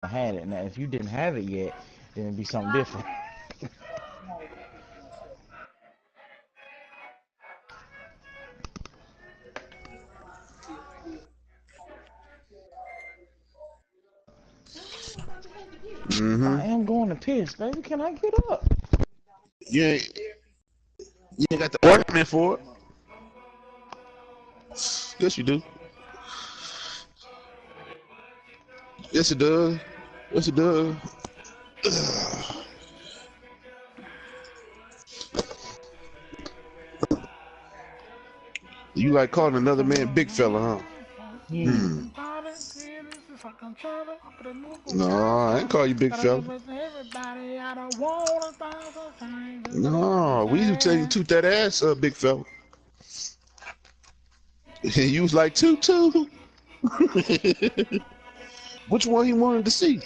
I had it. Now, if you didn't have it yet, then it'd be something different. I am going to piss, baby. Can I get up? You ain't got the ornament for it. Yes, you do. Yes, it does. Yes, it does. You like calling another man big fella, huh? Hmm. No, I ain't call you big fella. No, we used to tell you toot that ass up, big fella. You was like toot toot. Which one he wanted to see?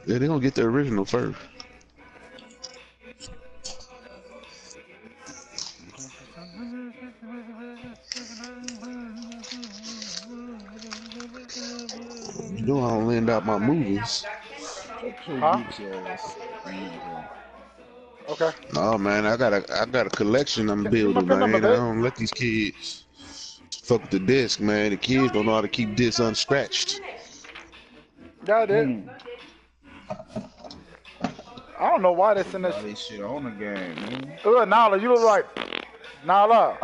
Yeah, they gonna get the original first. You know I don't lend out my movies. Huh? Okay. No man, I got a collection I'm Give me my building, pin number, man. I babe. don't let these kids fuck with the disc, man. The kids don't know how to keep discs unscratched. Yeah, I did. I don't know why they send All this. this shit on the game, man. Look, Nala, you look like Nala.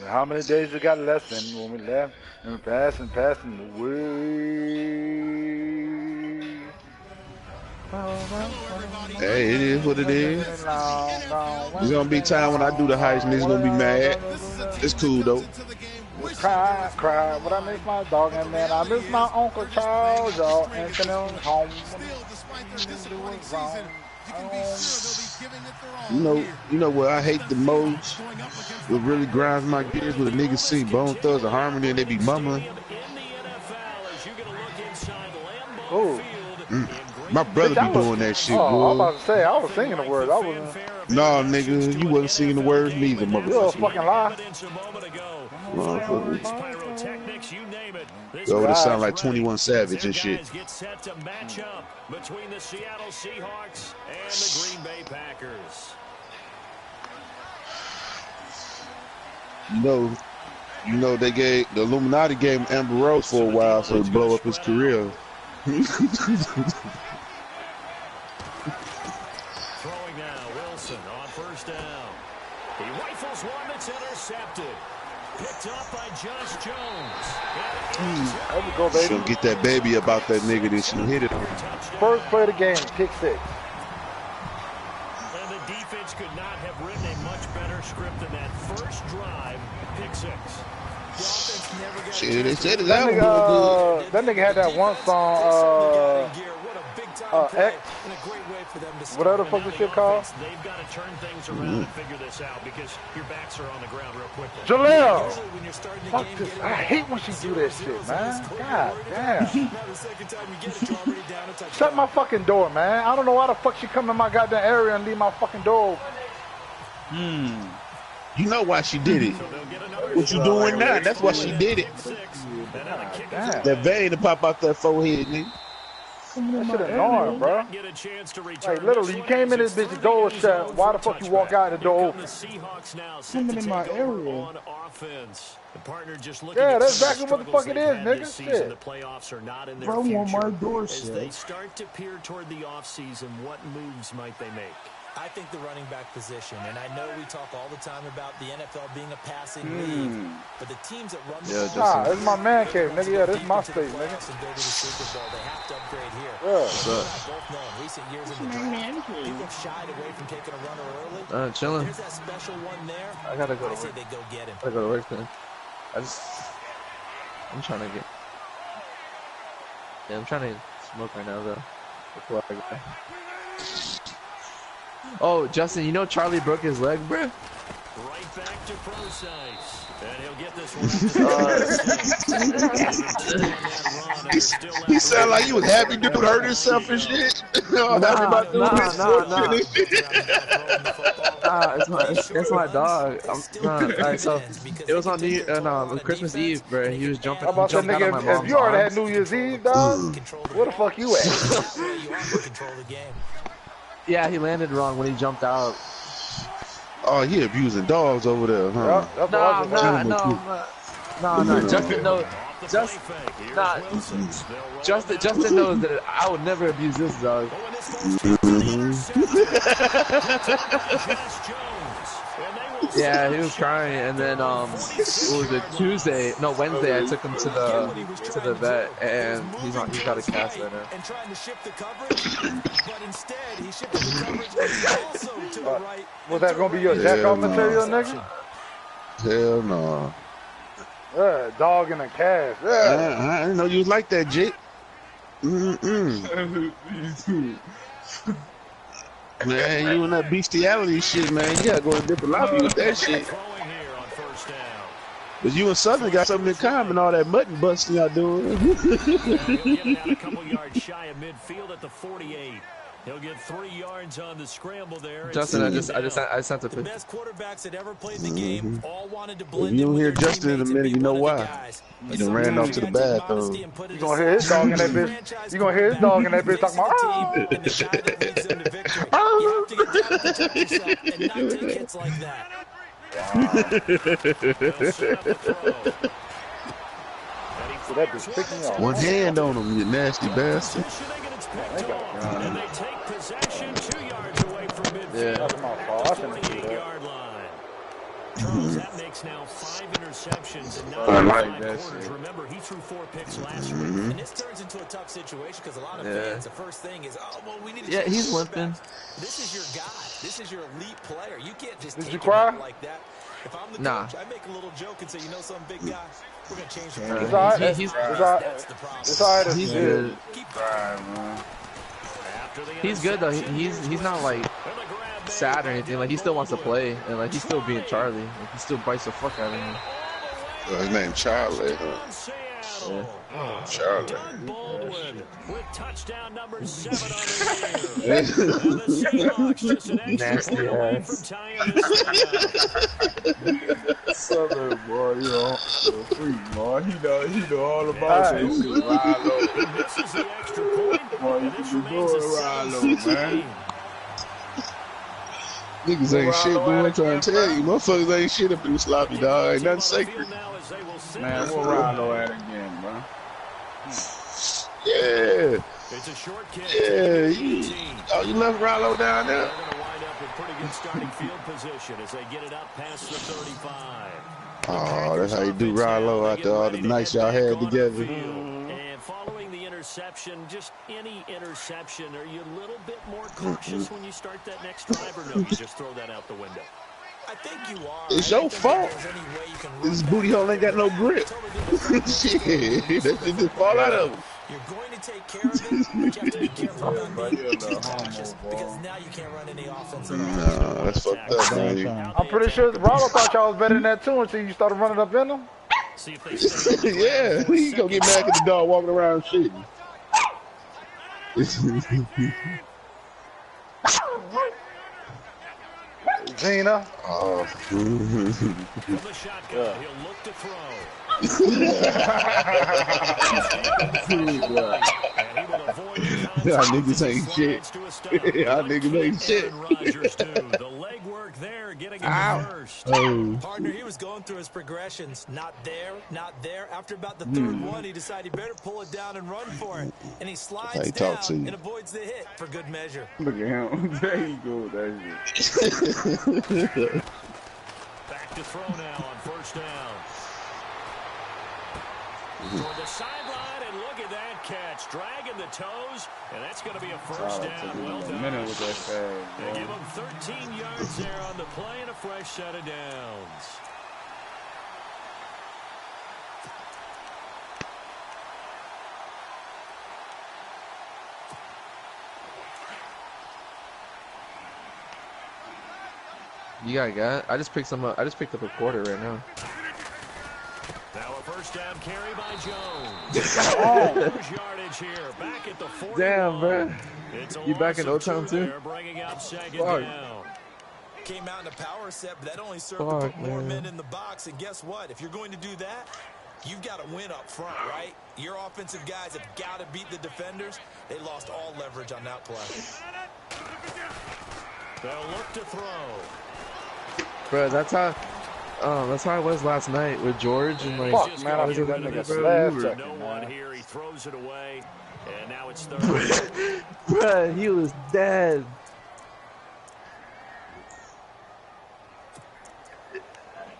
How many days we got left and when we left and passing the way. Hey, it is what it is. There's gonna be time when I do the heist, niggas gonna be mad. It's cool though. Cry, but I miss my dog and man, I miss my Uncle Charles, y'all, and home. You know what I hate the most? What really grinds my gears when the niggas sing Bone Thugs and Harmony and they be mumbling. Oh. My brother be doing that shit, I was boy. about to say, I was singing the words. I wasn't. Nah, nigga, you wasn't singing the words neither, motherfucker. You a fucking lie. Yo, it sound like 21 Savage and shit. Get set to match up between the Seattle Seahawks and the Green Bay Packers. You know they gave the Illuminati gave him Amber Rose for a while so to blow up his career. Throwing now, Wilson on first down. He rifles one that's intercepted. Picked up by Josh Jones. There we go, baby. She'll get that baby about that nigga, then she'll hit it. First play of the game, pick 6. And the defense could not have written a much better script than that first drive, pick 6. Shit, they said it that nigga, that nigga had that one song, X. Whatever the fuck this shit called. They've got to turn things around and figure this out because your backs are on the ground real quickly. Jaleel! Fuck this. I hate when she do that shit, man. God damn. Shut my fucking door, man. I don't know why the fuck she come in my goddamn area and leave my fucking door. You know why she did it. What you doing now? That's why she did it. That vein to pop out that forehead, nigga. That shit annoying, bro. Like, literally, you came in this bitch, the door was shut. Why the fuck you walk out and the door open? Coming in my area. Yeah, that's exactly what the fuck it is, nigga. Shit. The playoffs are not in their Bro, future. on my doorstep. As they start to peer toward the offseason, what moves might they make? I think the running back position, and I know we talk all the time about the NFL being a passing league, but the teams that run the ball... Nah, this is my man cave, nigga. Yeah, this is my state, nigga. They go to the Super Bowl. They have to upgrade here. Yeah. Both know in recent years in the draft, people have shied away from taking a runner early. Chilling. There's that special one there. I gotta go to I say work. they go get him. I gotta go to work then. I'm trying to get... Yeah, I'm trying to smoke right now, though. Before I go. Oh, Justin, you know Charlie broke his leg, bro? Right back to Procise. And he'll get this one up to He sounded like he was happy dude hurt himself and shit. Happy about doing this bullshit and shit. It's my dog. Alright, so it was on Christmas Eve, bro. He was jumping. How He about that jumped out of my nigga? If mom's you already arms. had New Year's Eve, dog, where the fuck you at? Yeah, he landed wrong when he jumped out. Oh, he abusing dogs over there, huh? Yep, No. Justin knows. Justin knows that I would never abuse this dog. Yeah, he was crying, and then what was it, Wednesday? I took him to the vet, and he's got a cast right now. Was that gonna be your jack off material, nigga? Hell no. Dog in a cast. I didn't know you was like that, Jake. Man, you and that bestiality shit, man. You gotta go to a different lobby with that shit. But you and Southern got something in common, all that mutton busting y'all doing. He'll get out a couple yards shy of midfield at the 48. He'll get 3 yards on the scramble there. Justin, I sent a The picture. best quarterbacks that ever played the game all wanted to blend If you in don't with hear their Justin in a teammates and minute, be you know one of the why. guys. He done ran off to the bathroom. You gonna hear his dog in that bitch. You gonna hear his dog in that bitch talking about, You have to get down and protect yourself and not take hits like that. that bitch picking me off. One hand on him, you nasty bastard. And they take possession 2 yards away from midfield. Yeah. That's my fault. I shouldn't do that. 48-yard line. Charles, that makes now 5 interceptions and 9 I like 5 that quarters. shit. Remember, he threw 4 picks last week. And this turns into a tough situation because a lot of fans, the first thing is, we need to Yeah, change he's quarterback. limping. This is your guy. This is your elite player. You can't just Did take you him cry? out like that. If I'm the Nah. coach, I make a little joke and say, some big guy, we're going to change the It's plan. alright. He's That's the problem. It's alright. he's good. Keep He's good though. He's not like sad or anything. Like he still wants to play, and like he's still being Charlie. Like he still bites the fuck out of me. His name Charlie. Charlie. Baldwin with touchdown number 7 on the year. And the Seahawks just an extra Nasty point away ass. from tying this thing up. Southern boy, you know, free boy. He know all about that shit. Rilo. This is the extra point. Boy, And you this can do remains it, a Rilo, 7-16. man. Niggas ain't shit, boy. I'm trying to tell you. Motherfuckers ain't shit up in this lobby, dog. Ain't nothing sacred. Man, we'll Rilo at again, bro. Yeah. It's a short kick. Yeah. You left Rilo down there? They're going to wind up with pretty good starting field position as they get it up past the 35. Oh, that's how you do Rilo after all the nights y'all had together. And following the interception, just any interception, are you a little bit more cautious when you start that next drive, or no, you just throw that out the window? I think you are. It's your fault. This booty hole ain't got no grip. Shit, that shit just fall out of him. You're going to take care of it, but you have to be careful about being too cautious because now you can't run any offense at all. Nah, that's fucked up, man. I'm pretty sure Rollo thought y'all was better than that too until you started running up in them. See if they stay Yeah, he gonna get mad at the dog walking around shitting. Gina. Oh. from the shotgun. He'll look to throw. Y'all niggas ain't shit. Y'all niggas ain't shit. The leg work there, getting him first. Oh. Partner, he was going through his progressions. Not there, not there. After about the third one, he decided he better pull it down and run for it. And he slides He down talk to you. and avoids the hit for good measure. Look at him. There you go. That shit. Back to throw now on first down. Toward the sideline, and look at that catch. Dragging the toes, and that's going to be a first down. Well A done. minute with that fag, They bro. give him 13 yards there on the play and a fresh set of downs. You got gas? I just picked some up. I just picked up a quarter right now. Now a first down carry by Jones. Yardage here. Back at the 41. Damn, bro. You back in O-Town too? Bringing up second Fuck. down. Came out in a power set, but that only served to put more men in the box. And guess what? If you're going to do that, you've got to win up front, right? Your offensive guys have got to beat the defenders. They lost all leverage on that play. They'll look to throw. Bro, that's how it was last night with George and like. Fuck, man, I threw that nigga last second, No one here. He throws it away, and now it's third. Bro, he was dead.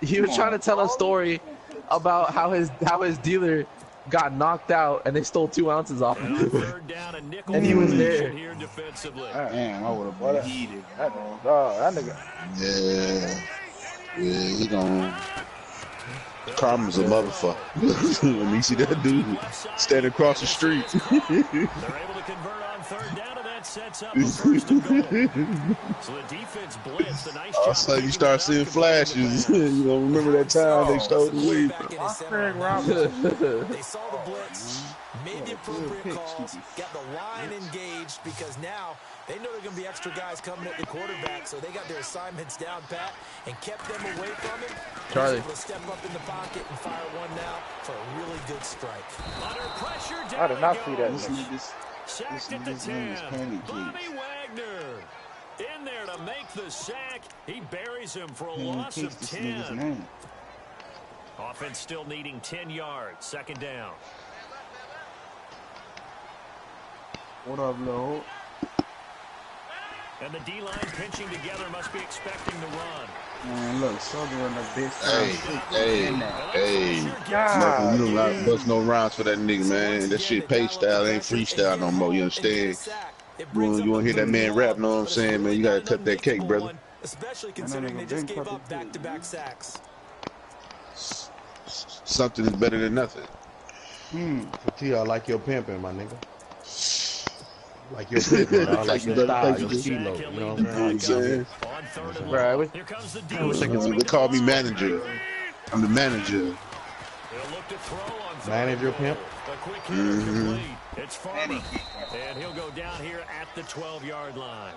He was trying to tell a story about how his dealer got knocked out and they stole 2 ounces off him. And he was there. Damn, I would have been heated. That nigga. Yeah. Yeah, he gonna. Karma's a motherfucker. When you see that dude standing across the street. They're able to convert on third down, and that sets up a first and goal. So the defense blitzed. A nice job. All of a sudden you start seeing flashes. You know, remember that time they stole the weed. They saw the blitz, made the appropriate calls, got the line engaged because now they know there are going to be extra guys coming at the quarterback, so they got their assignments down pat and kept them away from him. Charlie. Able to step up in the pocket and fire one now for a really good strike. Under pressure, I did not see that. Sacked at the 10. Bobby Wagner in there to make the sack. He buries him for a loss of 10. Offense still needing 10 yards. Second down. What up, Lord? And the D-line pinching together, must be expecting the run. Man, look, Southern the best. Hey. You don't like bust no rounds for that nigga, man. That shit pay style ain't freestyle no more. You understand? You want to hear that man rap? Know what I'm saying, man? You gotta cut that cake, brother. Especially considering they just gave up back-to-back sacks. Something is better than nothing. I like your pimping, my nigga. Like your pimping, I like your style, your kilo. You know what I'm saying? Bro, I wish I could They call me manager. I'm the manager. Manager pimp. It's Farmer, and he'll go down here at the 12-yard line.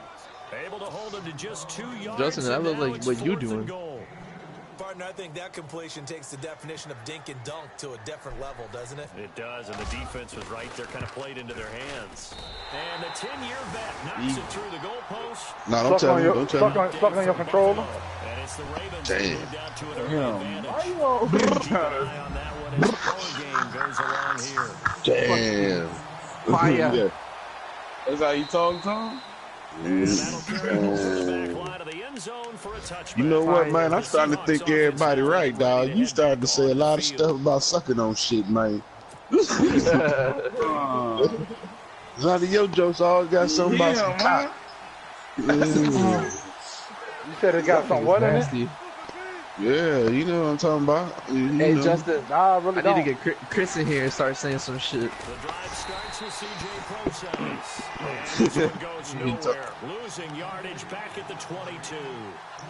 Able to hold him to just 2 yards. Justin, that looks like what you doing. Partner, I think that completion takes the definition of dink and dunk to a different level, doesn't it? It does, and the defense was right there, kind of played into their hands. And the 10-year vet knocks it through the goalpost. No, don't tell me. Don't tell me. Stuck on your controller. And it's the Ravens Damn. moved down to an early advantage. Why you always Keep an eye on that one as the score game goes along here. Damn. Fire. Yeah. That's how you talk to him? That'll carry the quarterback line to the end zone for a touchback. You know what, man? I'm starting to think everybody right, dog. You started to say a lot of stuff about sucking on shit, man. A lot of your jokes always got something about some cock. You said it got some what in it? Yeah, you know what I'm talking about. Hey, Justin, Nah, I really I need to get Chris in here and start saying some shit. The drive starts with CJ Process. And goes nowhere. Losing yardage back at the 22.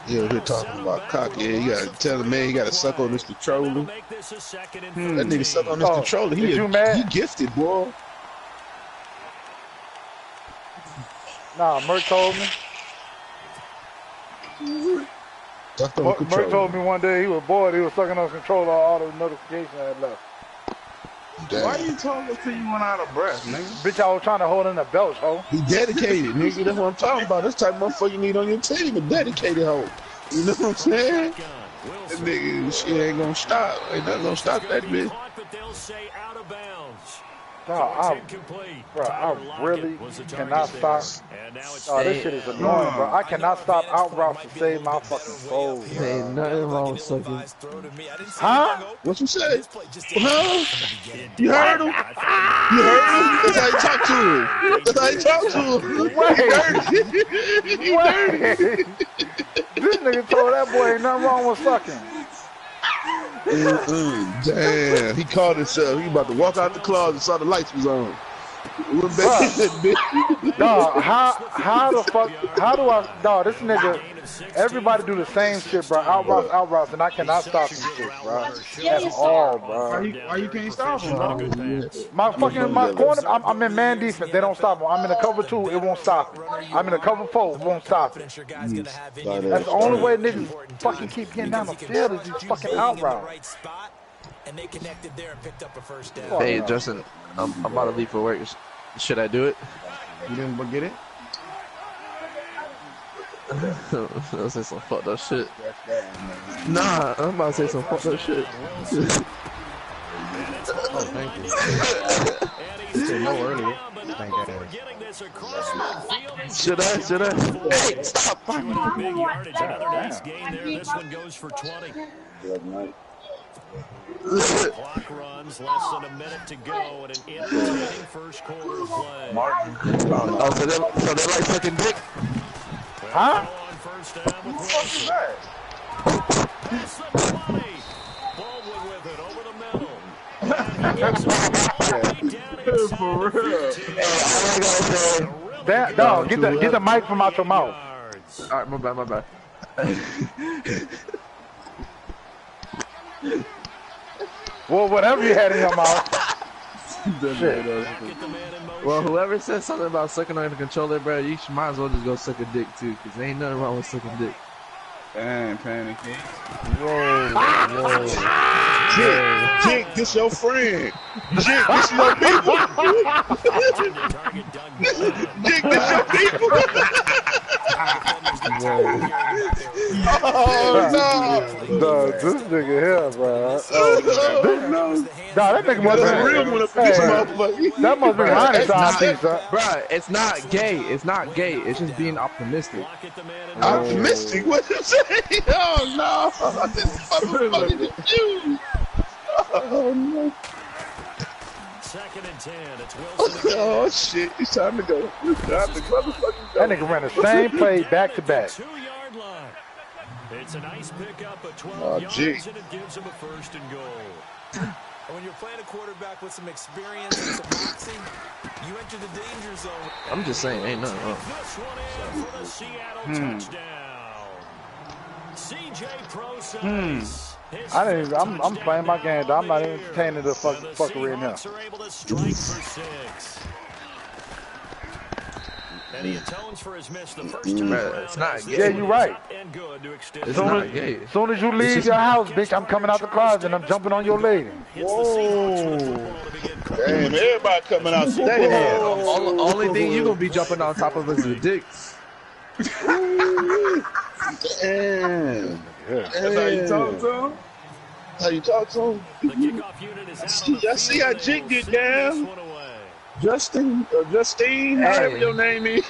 Yeah, we're talking about cock. Yeah, you gotta tell the man he gotta suck on this controller. Make this a second and That nigga suck on this controller. He gifted, boy. Nah, Merc told me. Merc told me one day he was bored. He was sucking on controller. All the notifications had left. Damn. Why you talking till you went out of breath, nigga? Bitch, I was trying to hold in the belt, ho. He dedicated, nigga. That's what I'm talking about. This type of motherfucker you need on your team, a dedicated hoe. You know what I'm saying? That nigga, shit ain't gonna stop. Ain't nothing gonna stop that bitch. But they'll say out of bounds. I really cannot stop. Oh, this shit is annoying, bro. I cannot stop out routes to save my fucking soul. Ain't nothing wrong with sucking. Huh? What you say? Huh? You heard him? You heard him? That's how you talk to him. That's how you talk to him. He dirty. This nigga told that boy ain't nothing wrong with sucking. Damn, he called himself. He about to walk out the closet, saw the lights was on. Dog, how the fuck, how do I, dog, this nigga, everybody do the same shit, bro. Out routes, and I cannot stop this shit, bro. At all, bro. Why you can't stop him, bro? My corner, I'm in man defense. They don't stop me. I'm in a cover 2, it won't stop me. I'm in a cover 4, it won't stop me. That's the only way niggas fucking keep getting down the field is these fucking out routes. And they connected there and picked up a first down. Hey, Justin, I'm about to leave for work. Should I do it? You didn't get it? I'll say some fucked up shit. Nah, I'm about to say some fucked up shit. Oh, thank you. You said no earlier. Thank you. Should I? Hey, stop! Big yardage, another nice gain there. This one goes for 20. Clock runs, less than a minute to go, and an entertaining first quarter play. Oh, so they like sucking dick? Huh? On first down with Wilson. That's the play. Baldwin with it over the middle. For real. That, dog, get the mic from out your mouth. All right, my bad. Well, whatever you had in your mouth. Shit. Well, whoever said something about sucking on the controller, bro, you might as well just go suck a dick too, cause there ain't nothing wrong with sucking dick. Damn, panic. Whoa. Jig, this your friend. Jig, this your people. Jig, this your people. Oh, no. Dog, this nigga here, bro. Dog, that nigga must be real one up in this motherfucker. That must be honest, Bro, it's not gay. It's not gay. It's just being optimistic. Optimistic? What you say? Oh, no. This motherfucker is you. Oh, no. Second and 10. It's Wilson. Oh, shit. It's time to go. It's time to motherfucking go. That nigga ran the same play back to back. 2-yard line. It's a nice pickup of 12 yards, and it gives him a first and goal. When you're playing a quarterback with some experience and some moxie, you enter the danger zone. I'm just saying, ain't nothing wrong. This one in for the Seattle touchdown. CJ Process. I'm playing my game, dog. I'm not even entertaining the fuckery in here. And he atones for his miss the first time. It's not gay. Yeah, you're right. It's not gay. As soon as you leave your house, bitch, I'm coming out the closet and I'm jumping on your lady. Whoa. Damn, everybody coming out. Damn. Only thing you gonna be jumping on top of is the dicks. Damn. That's how you talk to him? How you talk to him? I see how Jig get down. Justine, however your name is.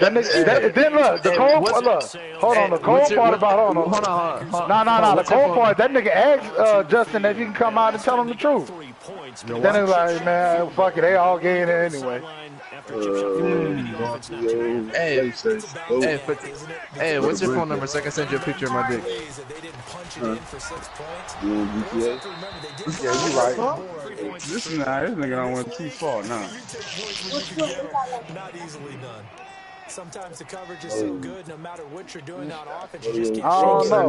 Then look, the cold part, look. Hold on, the cold part about, hold on. No, the cold part, that nigga asked Justin if he can come out and tell him the truth. Then it's like, man, fuck it, they all gay in there anyway. Hey, what's your phone number so I can send you a picture of my dick? Yeah, you right. This nigga don't went too far now. Not easily done. Sometimes the coverage is so good, no matter what you're doing on offense, you just keep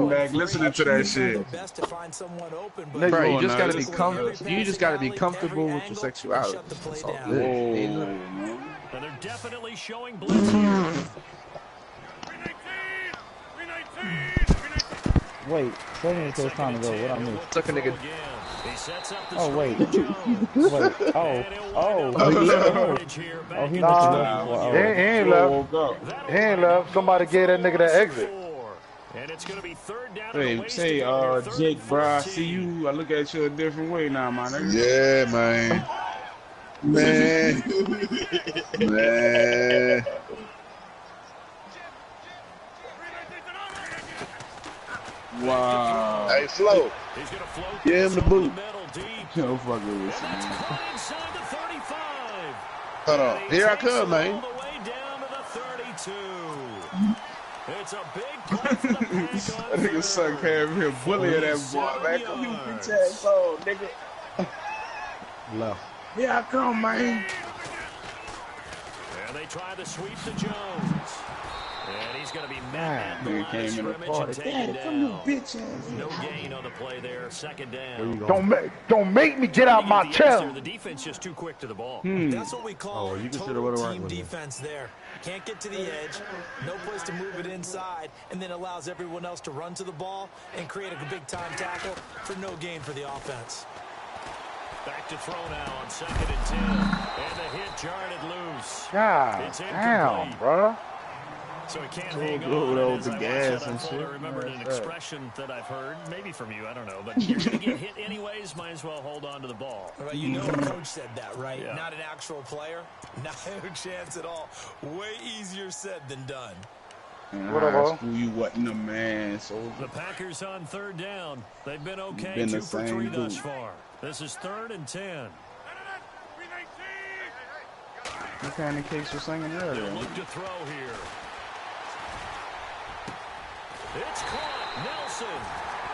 back listening to that shit. best to find someone open. Bro, you just gotta be comfortable. You just gotta be comfortable with your sexuality. That's all good. And they're definitely showing blitz here. Wait, 7 minutes till it's time to go. What I missed? Suck a nigga. Oh, wait. Wait. Oh, he ain't left. He ain't left. Somebody gave that nigga that exit. And it's going to be third down. Hey, Jake, bro, I see you. I look at you a different way now, my nigga. Yeah, man. Man. Wow. Hey, Flo. Give him the boot. No fucking with you, man. Hold on. Here I come, man. It's a big play for the Pack on That nigga suck came here bullying that boy, man. Come here, bitch ass old nigga. Left. Here I come, man. And they try to sweep to Jones. And he's going to be met at the line of scrimmage and taken down. No gain on the play there. Second down. Don't make me get out my chair. The defense just too quick to the ball. That's what we call total team defense there. Can't get to the edge, no place to move it inside, and then allows everyone else to run to the ball and create a big-time tackle for no gain for the offense. Back to throw now on 2nd and 10. And the hit jarred it loose. God damn, bro. So he can't hang on. With the gas and shit. I remembered an expression that I've heard, maybe from you, I don't know. But you're going to get hit anyways, might as well hold on to the ball. Well, you know the coach said that, right? Yeah. Not an actual player. Not a chance at all. Way easier said than done. What about you? Wasn't a man. So the Packers on 3rd down. They've been okay, 2 for 3 thus far. This is 3rd and 10. What kind of cakes you're singing earlier? They'll look to throw here. It's caught, Nelson.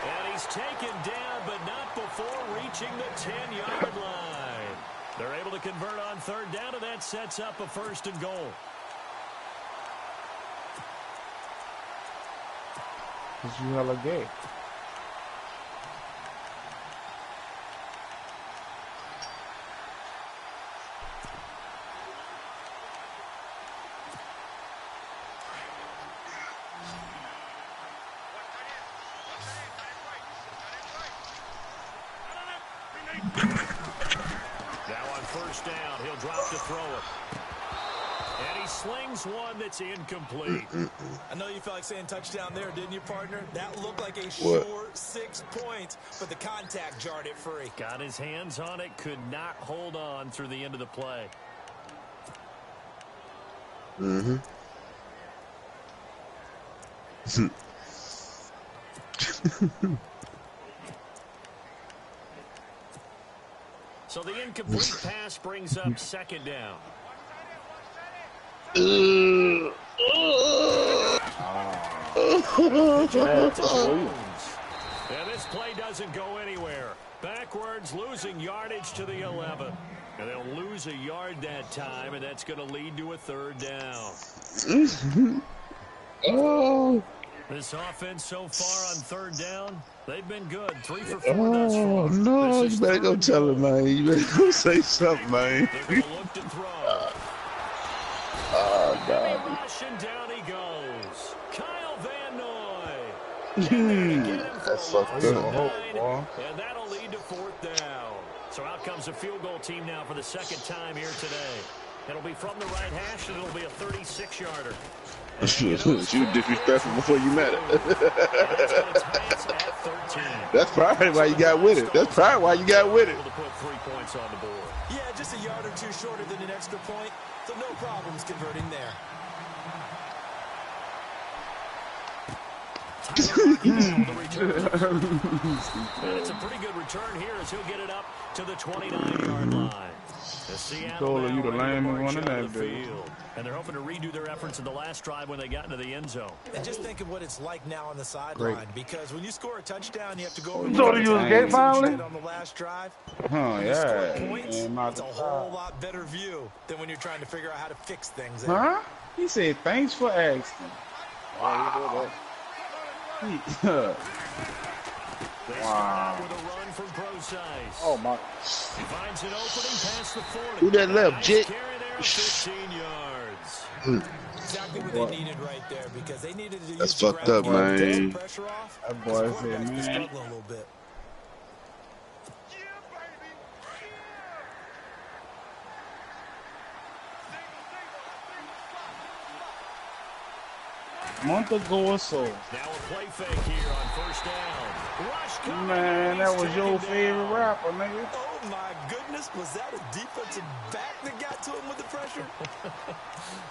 And he's taken down, but not before reaching the 10-yard line. They're able to convert on 3rd down, and that sets up a 1st and goal. Because you hella gay. Now on 1st down, he'll drop to throw it. And he slings one that's incomplete. I know you felt like saying touchdown there, didn't you, partner? That looked like a sure 6 points, but the contact jarred it free. Got his hands on it, could not hold on through the end of the play. So the incomplete pass brings up 2nd down. And this play doesn't go anywhere. Backwards, losing yardage to the 11. And they'll lose a yard that time, and that's going to lead to a 3rd down. This offense so far on 3rd down, they've been good. 3 for 4 thus far. Oh, no, you better go tell him, man. You better go say something, man. They're going to look to throw. Oh, God. Rush and down he goes. Kyle Van Noy. That's fucked up. And that'll lead to 4th down. So out comes a field goal team now for the 2nd time here today. It'll be from the right hash, and it'll be a 36-yarder. She was disrespectful before you met her. That's probably why you got with it. That's probably why you got with it. To put 3 points on the board. Yeah, just a yard or 2 shorter than an extra point, so no problems converting there. And it's a pretty good return here as he'll get it up to the 29-yard line. The Seattle you the lame one in that field. And they're hoping to redo their efforts in the last drive when they got into the end zone. And just think of what it's like now on the sideline, because when you score a touchdown, you have to go over on the last drive. Yeah. Points, it's a whole lot better view than when you're trying to figure out how to fix things. Huh? He said, thanks for asking. Wow. Wow. With a run from Procise. Oh my. He finds an opening past the 40. Who that left, Jit? 15 yards. Exactly what they needed right there, because they needed to That's fucked up, man. Pressure off. That boy said, man. Struggling a little bit. Month ago or so. Now a play fake here on 1st down. Rush Man, that was your favorite rapper, nigga. Oh my goodness, was that a defensive back that got to him with the pressure?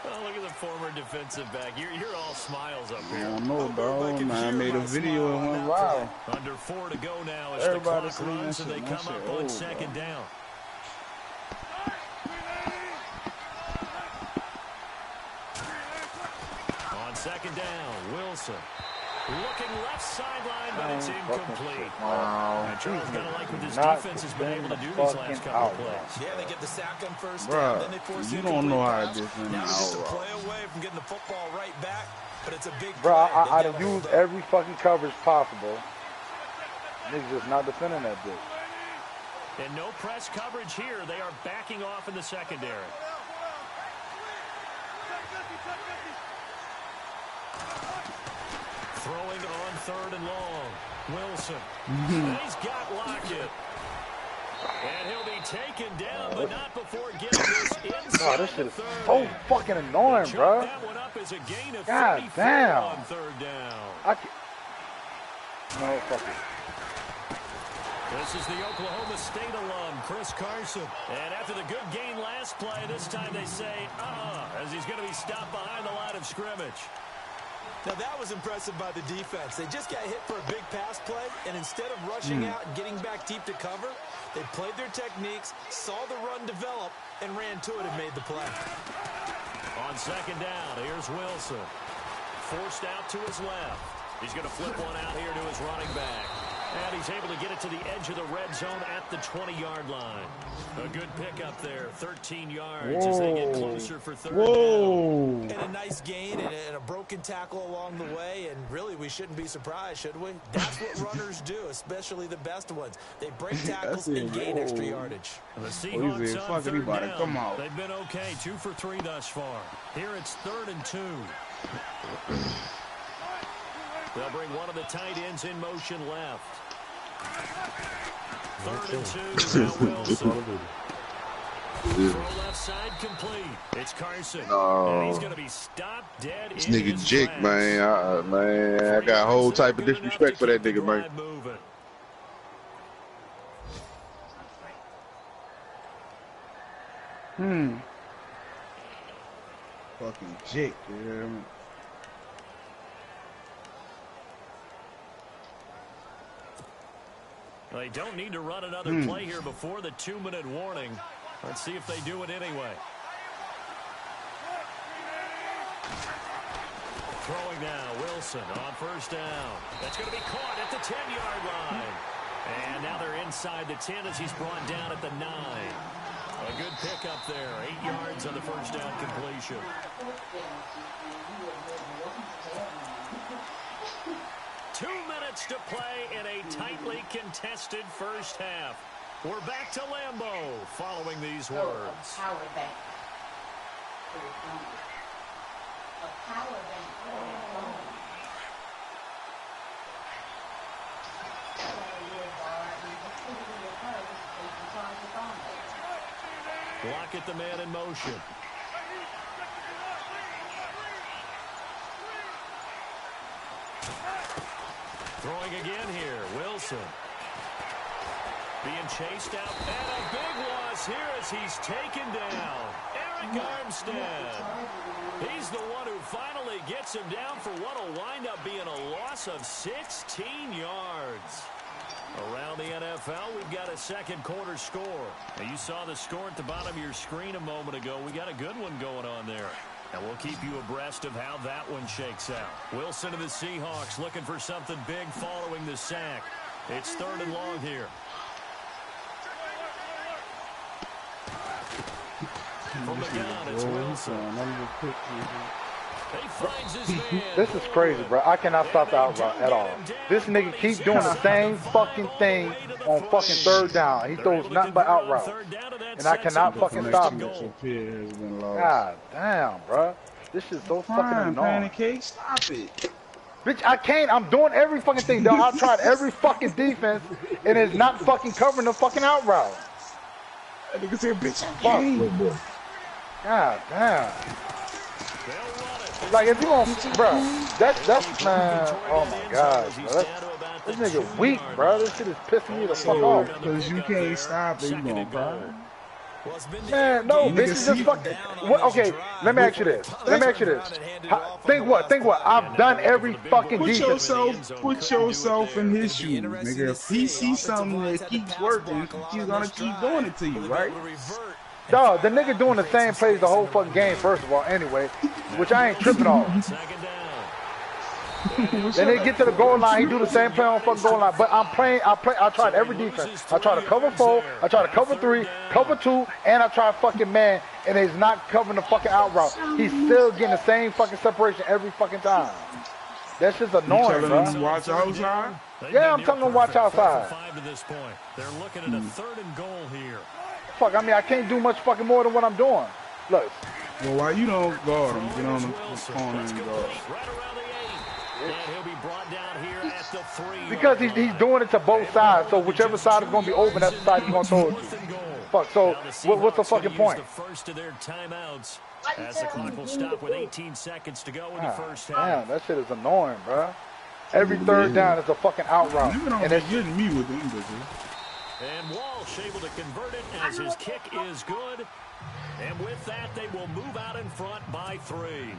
Oh, look at the former defensive back. You're all smiles up here. I don't know, dog. I made a video and went viral. Under 4 to go now as Everybody the clock runs and they come up on 2nd down. On 2nd down, Wilson. Looking left sideline, but it's incomplete. Wow. Charles got to like what this defense has been able to do these last couple of plays. Yeah, they get the sack on first down, then they force you don't know how to defend now out just a play away from getting the football right back, but it's a big bro, I done used every fucking coverage possible. Niggas just not defending that bitch. And no press coverage here. They are backing off in the secondary. Throwing on 3rd and long. Wilson. He's got Lockett. And he'll be taken down, but not before getting this inside. This shit is so fucking annoying, bro. That one up as a gain of God damn. on 3rd down. No, fuck it. This is the Oklahoma State alum, Chris Carson. And after the good gain last play, this time they say, as he's going to be stopped behind the line of scrimmage. Now, that was impressive by the defense. They just got hit for a big pass play, and instead of rushing out and getting back deep to cover, they played their techniques, saw the run develop, and ran to it and made the play. On 2nd down, here's Wilson. Forced out to his left. He's going to flip one out here to his running back. And he's able to get it to the edge of the red zone at the 20-yard line. A good pickup there, 13 yards as they get closer for 3rd down. And a nice gain and a broken tackle along the way, and really we shouldn't be surprised, should we? That's what runners do, especially the best ones. They break tackles and gain extra yardage. The Seahawks on 3rd down. Come on. They've been okay, 2 for 3 thus far. Here it's 3rd and 2. They'll bring one of the tight ends in motion left. 3rd and 2. Now Wilson. Throw left side complete. It's Carson. And he's going to be stopped dead this in nigga his Jake, tracks. man. I got a whole type of disrespect for that nigga, man. Fucking Jake, dude. They don't need to run another play here before the 2-minute warning. Let's see if they do it anyway. Throwing now, Wilson on 1st down. That's going to be caught at the 10-yard line. And now they're inside the 10 as he's brought down at the 9. A good pickup there, 8 yards on the 1st down completion. Two minutes to play in a tightly contested first half. We're back to Lambeau following these words. Power bank. A power bank. Lockett, the man in motion. Throwing again here, Wilson. Being chased out, and a big loss here as he's taken down. Eric Armstead. He's the one who finally gets him down for what will wind up being a loss of 16 yards. Around the NFL, we've got a second quarter score. Now, you saw the score at the bottom of your screen a moment ago. We got a good one going on there. And we'll keep you abreast of how that one shakes out. Wilson and the Seahawks looking for something big following the sack. It's 3rd and long here. From the gun, it's Wilson. He finds his man. This is crazy, bro. I cannot stop the out route at all. This nigga keep doing the same fucking thing on fucking 3rd down. He throws nothing but out routes. And I cannot fucking stop him. God damn, bro. This is so fucking annoying. Pancake, stop it. Bitch, I can't. I'm doing every fucking thing, dog. I tried every fucking defense, and it's not fucking covering the fucking out route. That nigga said, bitch, I can't. God damn. Like, if you want, bro, that's, man, oh my God, bro. This nigga weak, bro. This shit is pissing me the fuck off. Because you can't stop it, you gonna cry. Man, no, bitch, it's just fucking. Okay, let me ask you this. Think what? I've done every fucking defense. Put yourself in his shoes, nigga. If he sees something that keeps working, he's gonna keep doing it to you, right? Dog, the nigga doing the same plays the whole fucking game, first of all, anyway, which I ain't tripping on. Then they get to the goal line. He do the same play on fucking goal line. But I tried every defense. I tried to cover 4. I tried to cover 3, cover 2, and I tried fucking man. And he's not covering the fucking out route. He's still getting the same fucking separation every fucking time. That's just annoying, bro. You telling him watch outside? Yeah, I'm telling him watch outside. They're looking at a 3rd and goal here. Fuck, I mean, I can't do much fucking more than what I'm doing. Look. Well, why you don't guard him? Get on the corner and guard. Because he's doing it to both sides. So whichever side is going to be open, that's the side he's going to throw it to. Fuck, so what's the fucking point? As the clock will stop with 18 seconds to go in the first half. Damn, that shit is annoying, bro. Every 3rd down is a fucking out route. And it's getting me with the English. And Walsh able to convert it as his kick is good. And with that, they will move out in front by 3.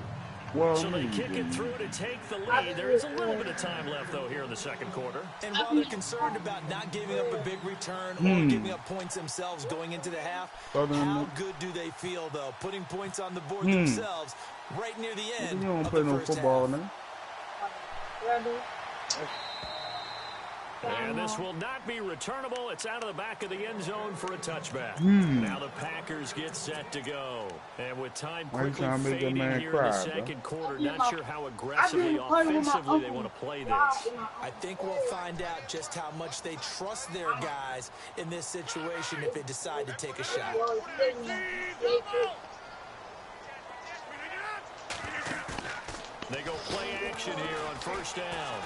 Well, so they kick it through to take the lead. There is a little bit of time left, though, here in the second quarter. And while they're concerned about not giving up a big return or giving up points themselves going into the half, how good do they feel, though, putting points on the board themselves right near the end You don't of play the no first football half? now. And this will not be returnable. It's out of the back of the end zone for a touchback. Now the Packers get set to go. And with time quickly fading here in the second quarter, not sure how aggressively, offensively they want to play this. I think we'll find out just how much they trust their guys in this situation if they decide to take a shot. They go play action here on first down.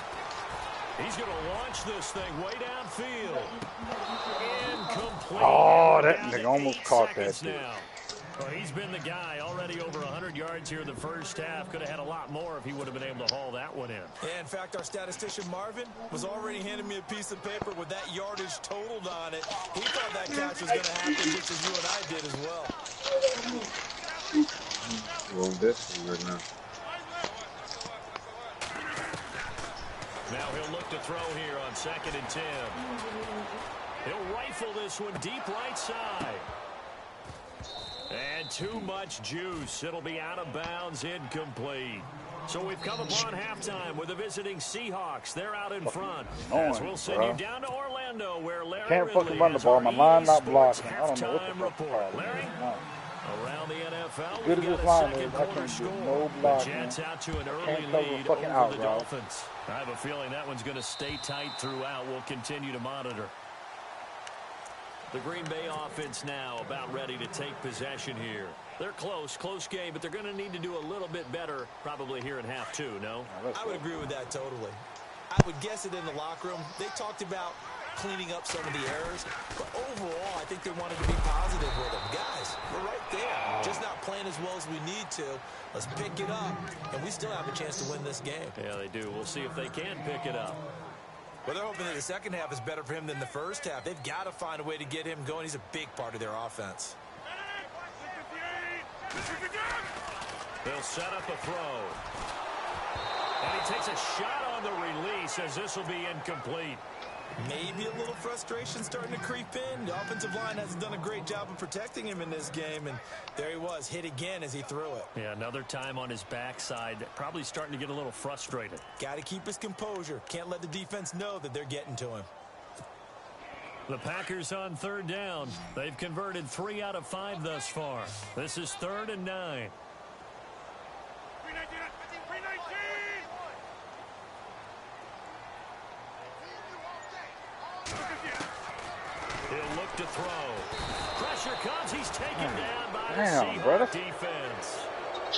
He's going to launch this thing way downfield. Incomplete. Oh, that nigga almost caught that shit. Well, he's been the guy already over 100 yards here in the first half. Could have had a lot more if he would have been able to haul that one in. Yeah, in fact, our statistician Marvin was already handing me a piece of paper with that yardage totaled on it. He thought that catch was going to happen just as you and I did as well. Well, this is right now. Now he'll look to throw here on 2nd and 10. He'll rifle this one deep right side. And too much juice. It'll be out of bounds, incomplete. So we've come upon halftime with the visiting Seahawks. They're out in front. As we'll send you down to Orlando, where Larry Can't fucking run the ball. My line not blocking. I don't know what the fuck. Larry? Around the NFL, good as this line is, I can't do no block, the Jets out to an early can't cover lead fucking over out, the bro. Dolphins. I have a feeling that one's going to stay tight throughout. We'll continue to monitor. The Green Bay offense now about ready to take possession here. They're close game, but they're going to need to do a little bit better probably here in half 2, no? I would agree with that totally. I would guess it in the locker room. They talked about cleaning up some of the errors, but overall, I think they wanted to be positive with them. Guys, we're right there. Just not playing as well as we need to. Let's pick it up, and we still have a chance to win this game. Yeah, they do. We'll see if they can pick it up. Well, they're hoping that the second half is better for him than the first half. They've got to find a way to get him going. He's a big part of their offense. They'll set up a throw. And he takes a shot on the release as this will be incomplete. Maybe a little frustration starting to creep in. The offensive line hasn't done a great job of protecting him in this game, and there he was, hit again as he threw it. Yeah, another time on his backside, probably starting to get a little frustrated. Got to keep his composure. Can't let the defense know that they're getting to him. The Packers on 3rd down. They've converted 3 out of 5 thus far. This is 3rd and 9. He'll look to throw. Pressure comes. He's taken down by the Seahawks defense.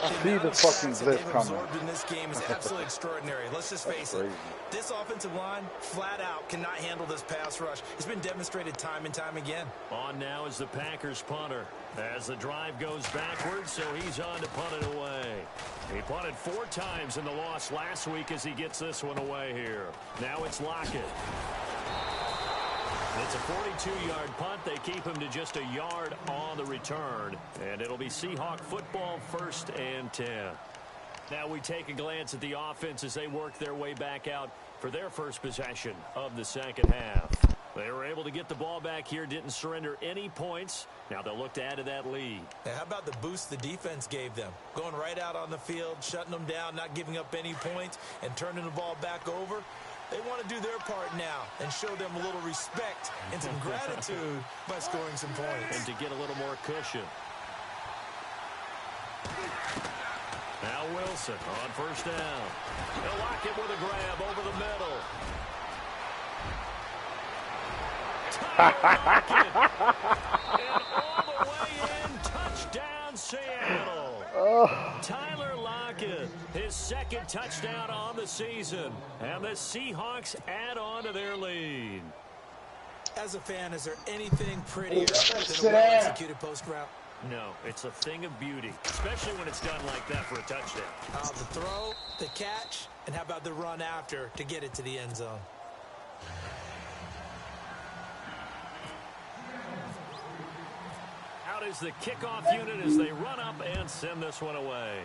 I see the fucking blitz coming. Absorbed in this game is absolutely extraordinary. Let's just face it. This offensive line, flat out, cannot handle this pass rush. It's been demonstrated time and time again. On now is the Packers punter. As the drive goes backwards, so he's on to punt it away. He punted 4 times in the loss last week as he gets this one away here. Now it's Lockett. It's a 42-yard punt. They keep him to just a yard on the return. And it'll be Seahawk football 1st and 10. Now we take a glance at the offense as they work their way back out for their first possession of the second half. They were able to get the ball back here, didn't surrender any points. Now they'll look to add to that lead. Now, how about the boost the defense gave them? Going right out on the field, shutting them down, not giving up any points, and turning the ball back over. They want to do their part now and show them a little respect and some gratitude by scoring some points. And to get a little more cushion. Now Wilson on first down. They'll lock it with a grab over the middle. And all the way in, touchdown Seattle. Tyler Lockett, his second touchdown on the season. And the Seahawks add on to their lead. As a fan, is there anything prettier than a well-executed post route? No, it's a thing of beauty, especially when it's done like that for a touchdown. The throw, the catch, and how about the run after to get it to the end zone? Out is the kickoff unit as they run up and send this one away.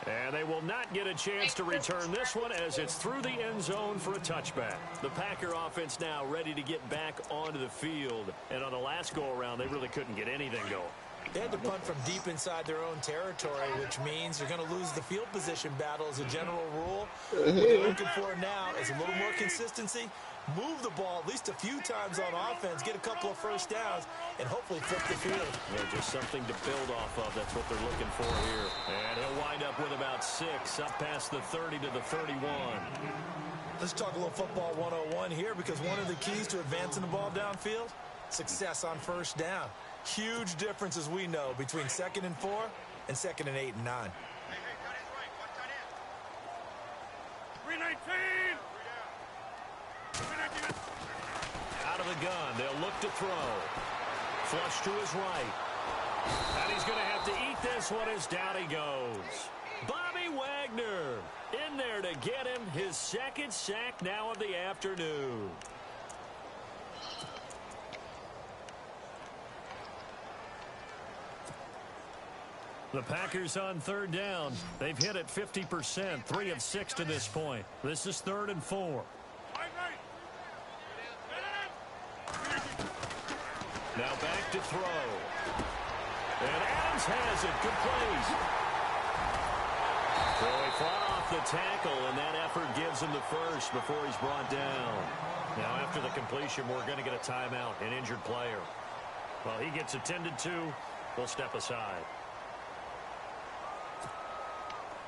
And they will not get a chance to return this one as it's through the end zone for a touchback. The Packer offense now ready to get back onto the field. And on the last go-around, they really couldn't get anything going. They had to punt from deep inside their own territory, which means you're going to lose the field position battle as a general rule. What they're looking for now is a little more consistency. Move the ball at least a few times on offense, get a couple of first downs, and hopefully flip the field. Yeah, just something to build off of. That's what they're looking for here. And he'll wind up with about 6, up past the 30 to the 31. Let's talk a little football 101 here, because one of the keys to advancing the ball downfield, success on first down. Huge difference, as we know, between 2nd and 4 and 2nd and 8 and 9. 319. Out of the gun, they'll look to throw. Flush to his right. And he's going to have to eat this one as down he goes. Bobby Wagner in there to get him his second sack now of the afternoon. The Packers on third down. They've hit it 50%, 3 of 6 to this point. This is 3rd and 4. Now back to throw. And Adams has it, complete. So he fought off the tackle, and that effort gives him the first before he's brought down. Now after the completion, we're going to get a timeout, an injured player. Well, he gets attended to. We'll step aside.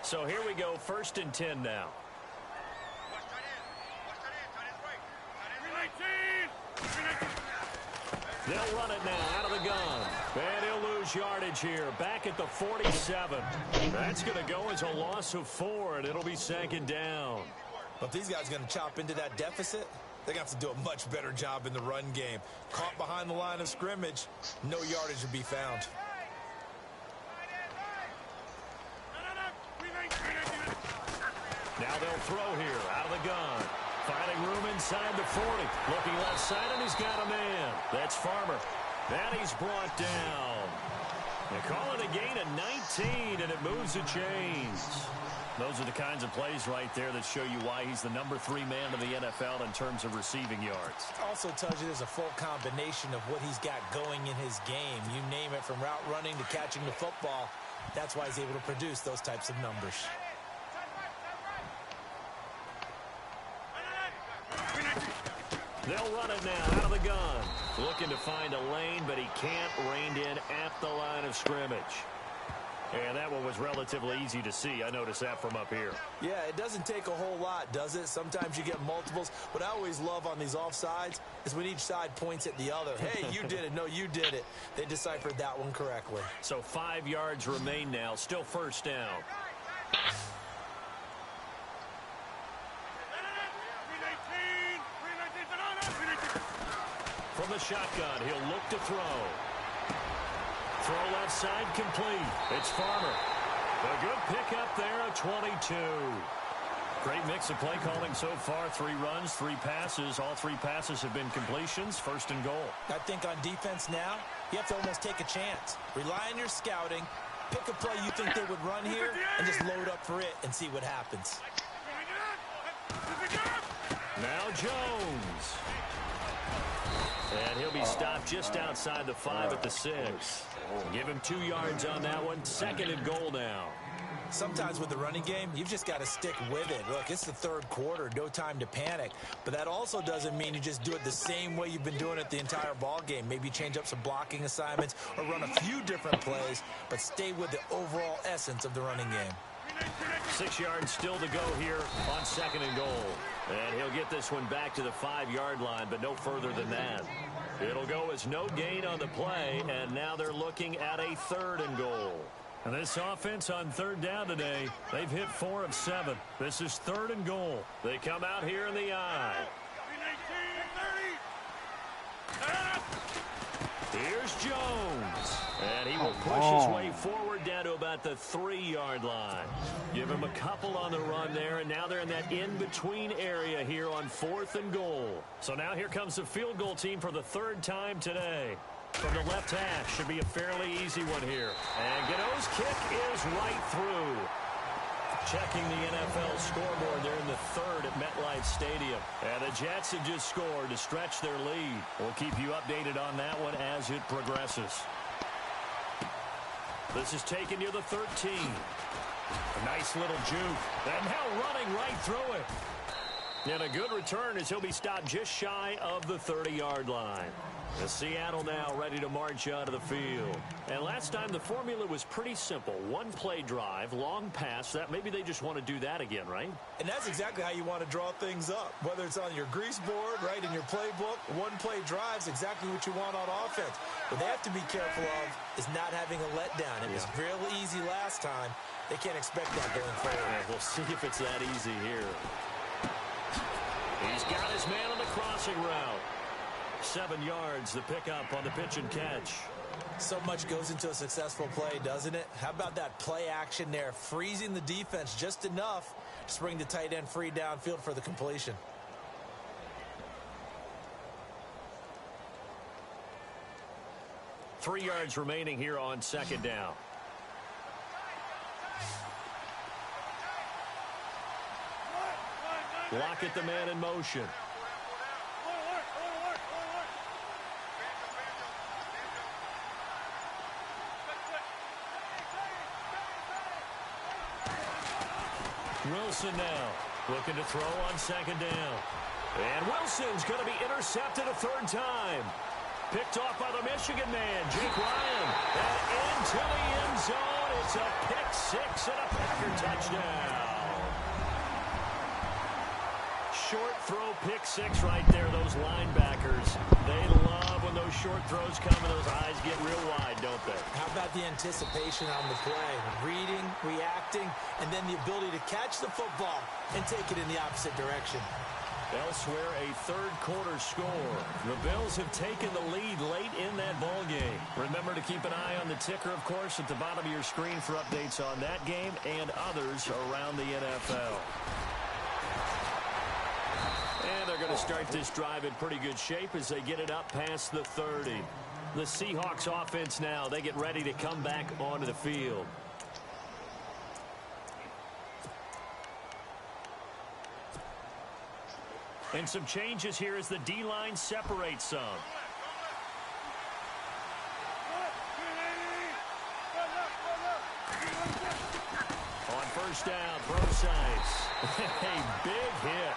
So here we go, 1st and 10 now. They'll run it now out of the gun. And he'll lose yardage here. Back at the 47. That's going to go as a loss of 4, and it'll be 2nd down. But these guys are going to chop into that deficit. They're going to have to do a much better job in the run game. Caught behind the line of scrimmage, no yardage to be found. Now they'll throw here out of the gun. Finding room inside the 40. Looking left side, and he's got a man. That's Farmer. And he's brought down. They call it a gain of 19, and it moves the chains. Those are the kinds of plays right there that show you why he's the number 3 man in the NFL in terms of receiving yards. Also tells you there's a full combination of what he's got going in his game. You name it, from route running to catching the football. That's why he's able to produce those types of numbers. They'll run it now out of the gun. Looking to find a lane, but he can't. Reined in at the line of scrimmage. And that one was relatively easy to see. I noticed that from up here. Yeah, it doesn't take a whole lot, does it? Sometimes you get multiples. What I always love on these offsides is when each side points at the other. Hey, you did it. No, you did it. They deciphered that one correctly. So 5 yards remain now. Still 1st down. From the shotgun, he'll look to throw. Throw left side, complete. It's Farmer. A good pickup there at 22. Great mix of play calling so far. 3 runs, 3 passes. All 3 passes have been completions. 1st and goal. I think on defense now, you have to almost take a chance. Rely on your scouting. Pick a play you think they would run here and just load up for it and see what happens. Now Jones. And he'll be stopped just outside the 5 at the 6. Give him 2 yards on that one. 2nd and goal now. Sometimes with the running game, you've just got to stick with it. Look, it's the 3rd quarter, no time to panic. But that also doesn't mean you just do it the same way you've been doing it the entire ball game. Maybe change up some blocking assignments or run a few different plays, but stay with the overall essence of the running game. 6 yards still to go here on 2nd and goal. And he'll get this one back to the 5-yard line, but no further than that. It'll go as no gain on the play, and now they're looking at a 3rd and goal. And this offense on 3rd down today, they've hit 4 of 7. This is 3rd and goal. They come out here in the I. Here's Jones. And he will push his way forward down to about the 3-yard line. Give him a couple on the run there, and now they're in that in-between area here on 4th and goal. So now here comes the field goal team for the 3rd time today. From the left hash, should be a fairly easy one here. And Gano's kick is right through. Checking the NFL scoreboard, they're in the 3rd at MetLife Stadium. And the Jets have just scored to stretch their lead. We'll keep you updated on that one as it progresses. This is taken near the 13. A nice little juke. And now running right through it. And a good return as he'll be stopped just shy of the 30-yard line. The Seattle now ready to march out of the field. And last time the formula was pretty simple. 1-play drive, long pass. That maybe they just want to do that again, right? And that's exactly how you want to draw things up. Whether it's on your grease board, right, in your playbook, 1-play drive's exactly what you want on offense. What they have to be careful of is not having a letdown. It was real easy last time. They can't expect that going forward. Yeah, we'll see if it's that easy here. He's got his man on the crossing route. 7 yards, the pickup on the pitch and catch. So much goes into a successful play, doesn't it? How about that play action there, freezing the defense just enough to bring the tight end free downfield for the completion. Three yards remaining here on 2nd down. Lockett, the man in motion. Wilson now looking to throw on 2nd down. And Wilson's going to be intercepted a 3rd time. Picked off by the Michigan man, Jake Ryan. And into the end zone. It's a pick-6 and a Packer touchdown. Short throw, pick-6 right there. Those linebackers, they love when those short throws come and those eyes get real wide, don't they? How about the anticipation on the play? Reading, reacting, and then the ability to catch the football and take it in the opposite direction. Elsewhere, a 3rd quarter score. The Bills have taken the lead late in that ball game. Remember to keep an eye on the ticker, of course, at the bottom of your screen for updates on that game and others around the NFL. And they're going to start this drive in pretty good shape as they get it up past the 30. The Seahawks offense now, they get ready to come back onto the field. And some changes here as the D-line separates some. On 1st down, Brosites. A big hit.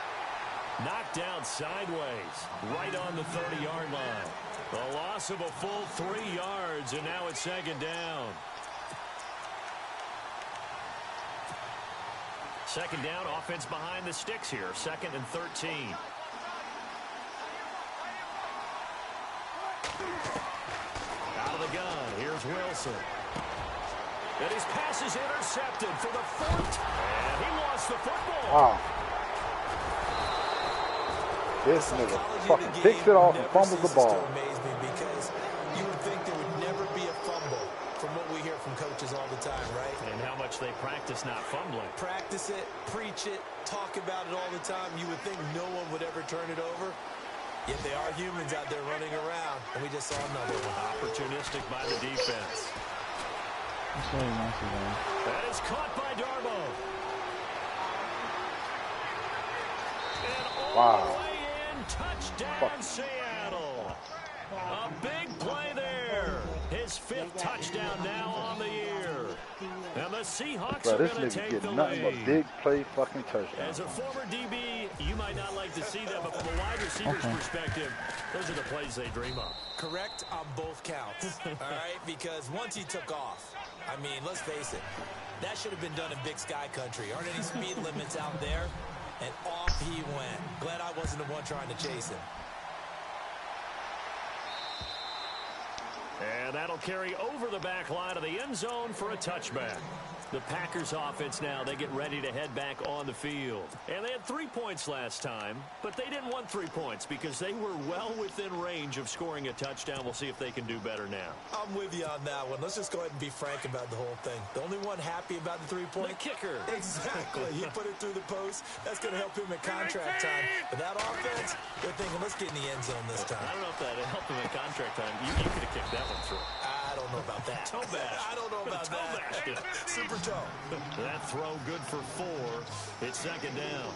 Knocked out sideways, right on the 30-yard line. The loss of a full 3 yards, and now it's 2nd down. 2nd down, offense behind the sticks here, 2nd and 13. Out of the gun, here's Wilson. And his pass is intercepted for the 4th, and he lost the football. Wow. This nigga fucking picks it off and fumbles the ball. Amaze me because you would think there would never be a fumble from what we hear from coaches all the time, right? And how much they practice not fumbling. Practice it, preach it, talk about it all the time. You would think no one would ever turn it over. Yet they are humans out there running around, and we just saw another one. Opportunistic by the defense. That's very nice of them. That is caught by Darbo. And Wow. Touchdown, Seattle. A big play there. His 5th touchdown now on the year. And the Seahawks bro, are this going to nigga take getting the nothing but lead. big play fucking touchdowns. As a former DB, you might not like to see that, but from a wide receiver's perspective, those are the plays they dream of. Correct on both counts, all right? Because once he took off, I mean, let's face it, that should have been done in Big Sky country. Aren't any speed limits out there? And off he went. Glad I wasn't the one trying to chase him. And that'll carry over the back line of the end zone for a touchback. The Packers offense now, they get ready to head back on the field. And they had 3 points last time, but they didn't want 3 points because they were well within range of scoring a touchdown. We'll see if they can do better now. I'm with you on that one. Let's just go ahead and be frank about the whole thing. The only one happy about the 3-point? The kicker. Exactly. He put it through the post. That's going to help him at contract time. But that offense, they're thinking, let's get in the end zone this time. I don't know if that helped him at contract time. You could have kicked that one through. I don't know about that. Toe bash. I don't know about that. Super toe. That throw good for 4. It's 2nd down.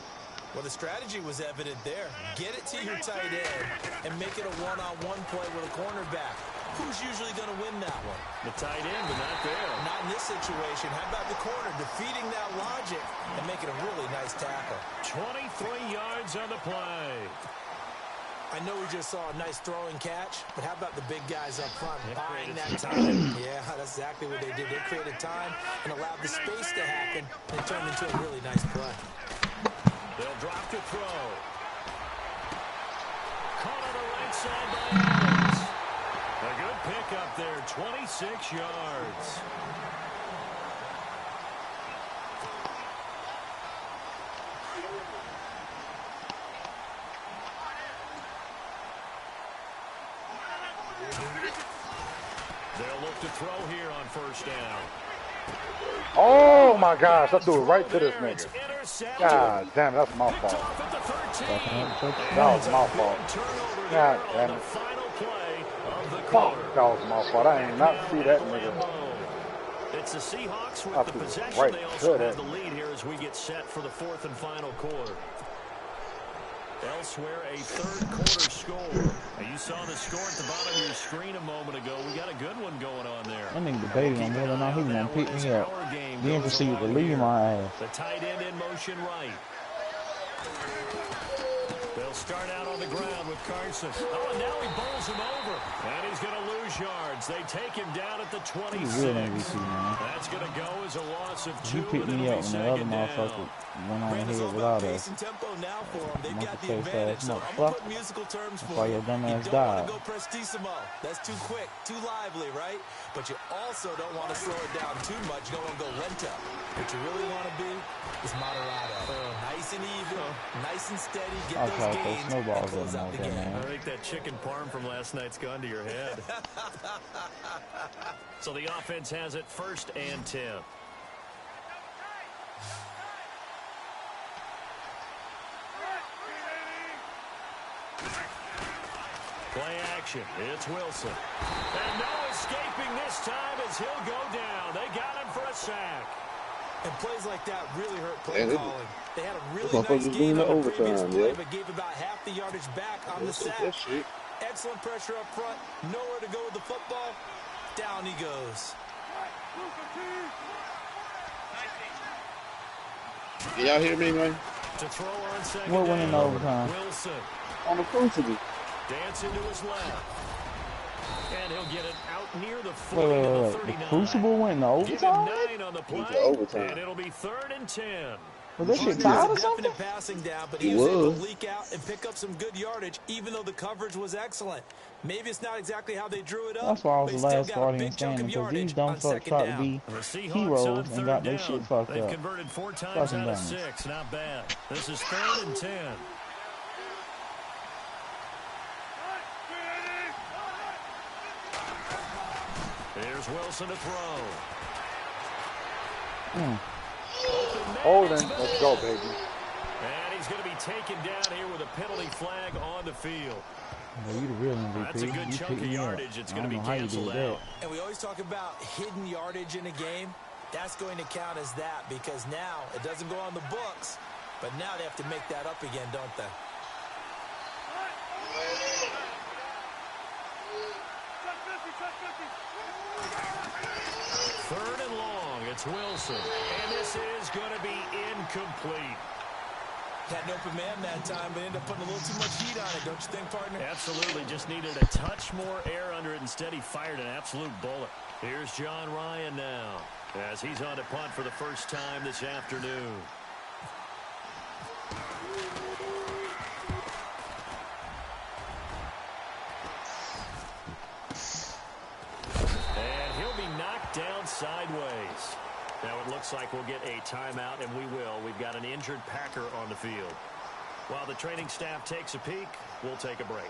Well, the strategy was evident there. Get it to your tight end and make it a one-on-one play with a cornerback. Who's usually going to win that one? The tight end, but not there. Not in this situation. How about the corner defeating that logic and making a really nice tackle? 23 yards on the play. I know we just saw a nice throwing catch, but how about the big guys up front buying that time? Yeah, that's exactly what they did. They created time and allowed the space to happen, and it turned into a really nice play. They'll drop to throw. Caught on the right side by Evans. A good pick up there, 26 yards. They'll look to throw here on 1st down. Oh my gosh, I threw it right to this nigga. God damn, that's my fault. That was my fault. God damn it. Fuck, that was my fault. I ain't not see that nigga. It's the Seahawks with the possession. They also have the lead here as we get set for the 4th and final quarter. Elsewhere, a 3rd quarter score. You saw the score at the bottom of your screen a moment ago. We got a good one going on there. I think debating on whether or not he was going to pick me up. Then proceed to leave my ass. The tight end in motion right. They'll start out on the ground with Carson. Oh, and now he bowls him over. And he's going to lose yards. They take him down at the 26. That's going to go as a loss of 2. You picked me up when the other motherfucker went on ahead without us. Musical terms for why your dumb ass you don't died. want to go prestissimo. That's too quick, too lively, right? But you also don't want to slow it down too much. You don't want to go lento. What you really want to be is moderado. Nice and even, nice and steady. Get those gains and close out the game. I think that chicken parm from last night's gone to your head. So the offense has it 1st and 10. Play action. It's Wilson. And no escaping this time as he'll go down. They got him for a sack. And plays like that really hurt play calling. They had a really nice game on the previous play, yeah. but gave about half the yardage back on the sack. Excellent pressure up front. Nowhere to go with the football. Down he goes. Can y'all hear me, man? To throw on 2nd What went in overtime? Wilson. On the crucible. Dance into his left. And he'll get it out near the 40 to the 39. The Crucible went in overtime? Give him 9 on the play, and it'll be 3rd and 10. Was that shit tied or something? Definite passing down, but he was able to leak out and pick up some good yardage, even though the coverage was excellent. Maybe it's not exactly how they drew it up. That's why I was the last guardian standing, because these dumb fucks tried to be heroes and got their shit fucked They've up. converted 4 times out of 6. Not bad. This is 3rd and 10. Here's Wilson to throw. Holding. Let's go, baby. And he's going to be taken down here with a penalty flag on the field. Well, you the real MVP. That's a good you chunk of yardage. It's going to be canceled out. And we always talk about hidden yardage in a game. That's going to count as that because now it doesn't go on the books, but now they have to make that up again, don't they? It's Wilson. And this is going to be incomplete. Had an open man that time, but ended up putting a little too much heat on it, don't you think, partner? Absolutely. Just needed a touch more air under it. Instead, he fired an absolute bullet. Here's John Ryan now, as he's on to punt for the first time this afternoon. And he'll be knocked down sideways. Now it looks like we'll get a timeout, and we will. We've got an injured Packer on the field. While the training staff takes a peek, we'll take a break.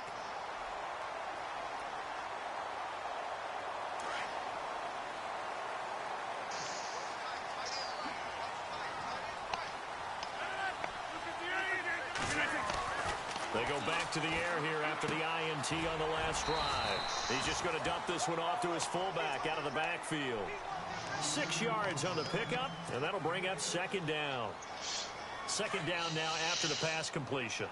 They go back to the air here after the INT on the last drive. He's just going to dump this one off to his fullback out of the backfield. 6 yards on the pickup, and that'll bring up second down. Second down now after the pass completion.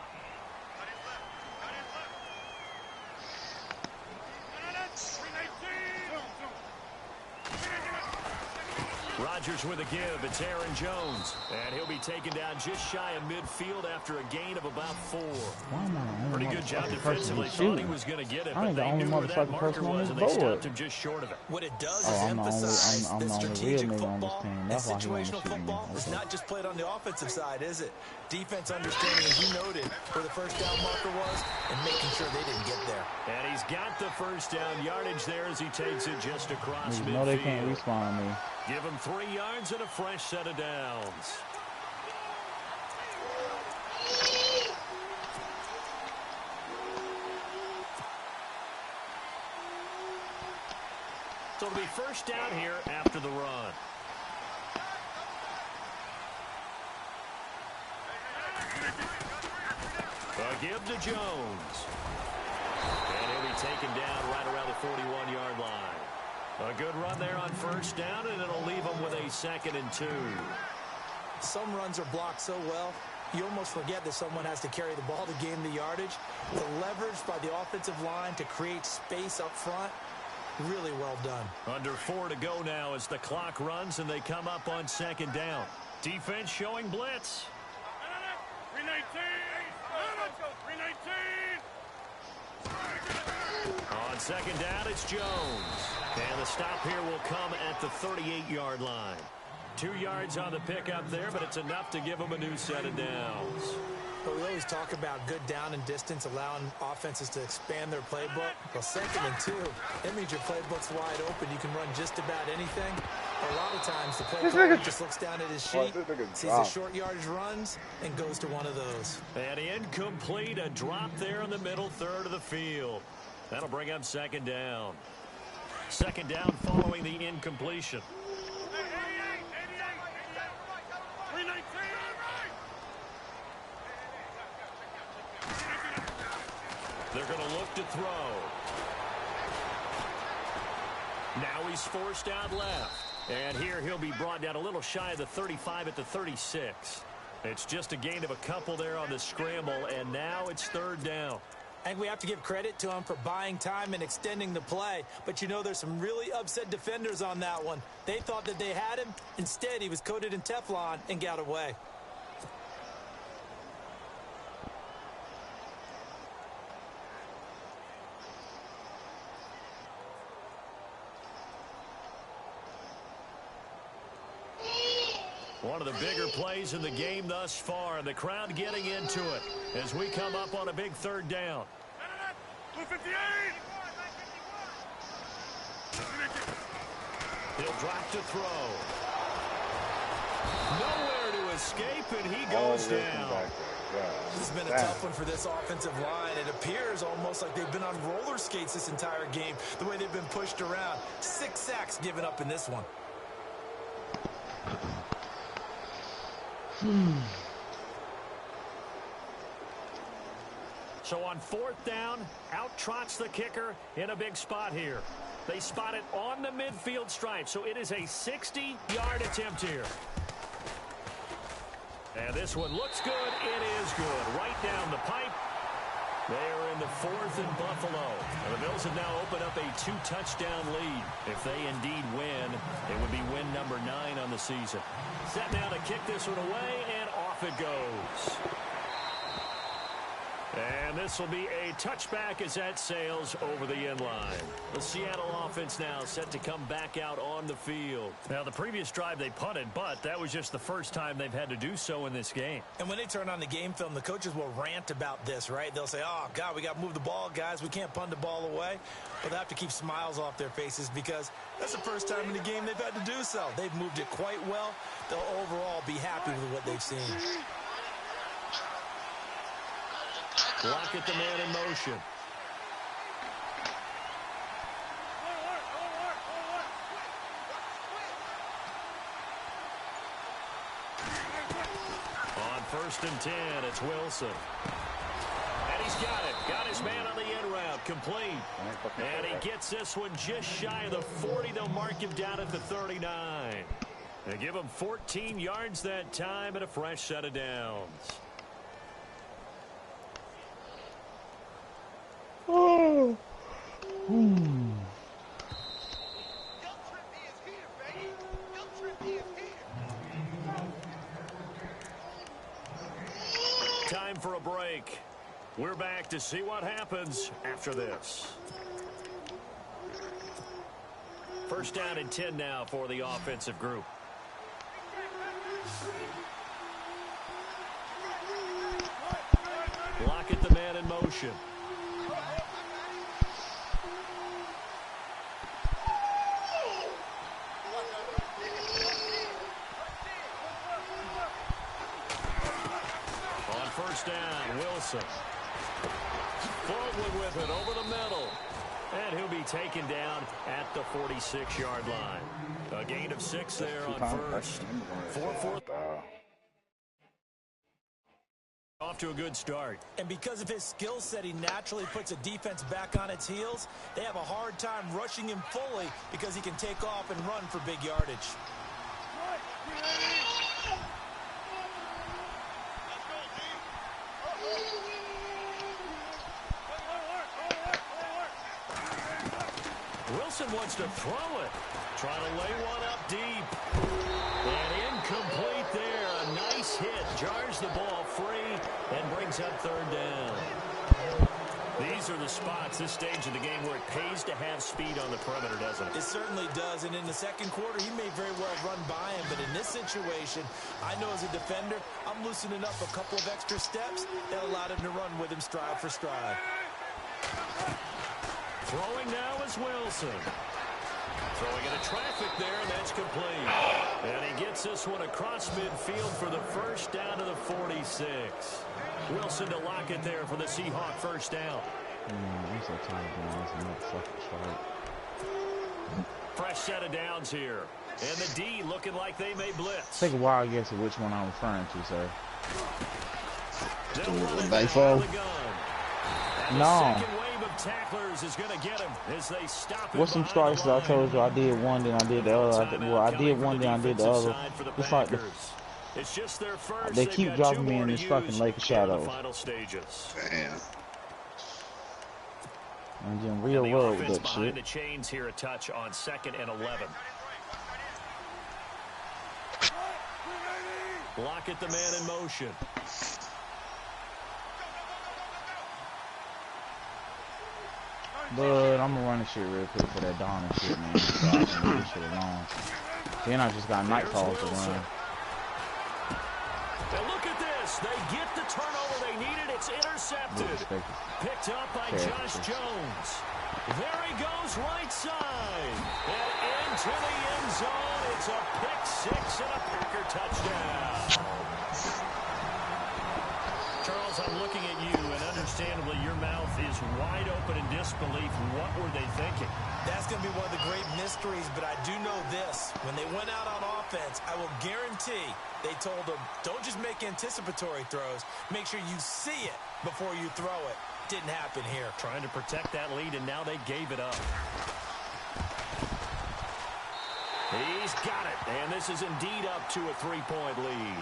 Rodgers with a give. It's Aaron Jones. And he'll be taken down just shy of midfield after a gain of about 4. Pretty good job defensively. Thought he was going to get it, but they knew where that marker was, and they stopped him just short of it. What it does is emphasize that strategic football and situational football is not just played on the offensive side, is it? Defense understanding, as you noted, where the first down marker was and making sure they didn't get there. And he's got the first down yardage there as he takes it just across midfield. No, they can't respawn me. Give him 3 yards and a fresh set of downs. So it'll be first down here after the run. A give to Jones. And he'll be taken down right around the 41-yard line. A good run there on first down, and it'll leave them with a 2nd and 2. Some runs are blocked so well, you almost forget that someone has to carry the ball to gain the yardage. The leverage by the offensive line to create space up front, really well done. Under 4 to go now as the clock runs, and they come up on second down. Defense showing blitz. 319! Let's go, 319! On second down, it's Jones. And the stop here will come at the 38-yard line. 2 yards on the pickup there, but it's enough to give them a new set of downs. But we always talk about good down and distance, allowing offenses to expand their playbook. Well, 2nd and 2, that means your playbook's wide open. You can run just about anything. A lot of times, the play caller just looks down at his sheet, sees the short yardage runs, and goes to one of those. And incomplete, a drop there in the middle third of the field. That'll bring up second down. Second down following the incompletion. They're going to look to throw. Now he's forced out left. And here he'll be brought down a little shy of the 35 at the 36. It's just a gain of a couple there on the scramble, and now it's third down. And we have to give credit to him for buying time and extending the play. But, you know, there's some really upset defenders on that one. They thought that they had him. Instead, he was coated in Teflon and got away. One of the bigger plays in the game thus far, and the crowd getting into it as we come up on a big third down. 258! He'll drop to throw. Nowhere to escape, and he goes down. This has been a tough one for this offensive line. It appears almost like they've been on roller skates this entire game, the way they've been pushed around. 6 sacks given up in this one. So on fourth down, out trots the kicker in a big spot here. They spot it on the midfield stripe, so it is a 60-yard attempt here. And this one looks good. It is good. Right down the pipe. They are in the 4th in Buffalo. And the Bills have now opened up a 2-touchdown lead. If they indeed win, it would be win number 9 on the season. Set now to kick this one away, and off it goes. And this will be a touchback as that sails over the end line. The Seattle offense now set to come back out on the field. Now, the previous drive they punted, but that was just the first time they've had to do so in this game. And when they turn on the game film, the coaches will rant about this, right? They'll say, oh, God, we got to move the ball, guys. We can't punt the ball away. But they have to keep smiles off their faces because that's the first time in the game they've had to do so. They've moved it quite well. They'll overall be happy with what they've seen. Lockett the man in motion. On 1st and 10, it's Wilson. And he's got it. Got his man on the end route. Complete. And he gets this one just shy of the 40. They'll mark him down at the 39. They give him 14 yards that time and a fresh set of downs. Oh. Time for a break. We're back to see what happens after this. 1st down and 10 now for the offensive group. Lockett the man in motion. On 1st down, Wilson. Baldwin with it over the middle. And he'll be taken down at the 46-yard line. A gain of 6 there on 1st. 4-4. Off to a good start. And because of his skill set, he naturally puts a defense back on its heels. They have a hard time rushing him fully because he can take off and run for big yardage. Wilson wants to throw it. Trying to lay one up deep. And incomplete there. A nice hit. Jars the ball free and brings up 3rd down. These are the spots, this stage of the game, where it pays to have speed on the perimeter, doesn't it? It certainly does. And in the 2nd quarter, he may very well run by him. But in this situation, I know as a defender, I'm loosening up a couple of extra steps that allowed him to run with him stride for stride. Throwing now is Wilson. Throwing into traffic there, and that's complete. And he gets this one across midfield for the 1st down to the 46. Wilson to Lockett there for the Seahawk 1st down. I'm so tired of doing this motherfucking fight. Fresh set of downs here. And the D looking like they may blitz. Take a while to guess which one I'm referring to, sir. Nightfall? No. Tacklers is going to get him as they stop. What's some strikes that I told you I did one, then I did the other. I did one, then I did the other. It's like it's just their first. They keep dropping me in this fucking lake of shadows. Damn. I'm doing real well with that shit. The chains here a touch on 2nd and 11. Lockett the man in motion. But I'm gonna run this shit real quick for that dawn and shit, man. So I can leave this shit alone. Then I just got nightfalls to run. Now look at this. They get the turnover they needed. It's intercepted. Picked up by Josh Jones. There he goes right side. And into the end zone. It's a pick 6 and a Packer touchdown. Charles, I'm looking at you, and understandably your mouth is wide open in disbelief. What were they thinking? That's going to be one of the great mysteries, but I do know this. When they went out on offense, I will guarantee they told them, don't just make anticipatory throws. Make sure you see it before you throw it. Didn't happen here. Trying to protect that lead, and now they gave it up. He's got it, and this is indeed up to a 3-point lead.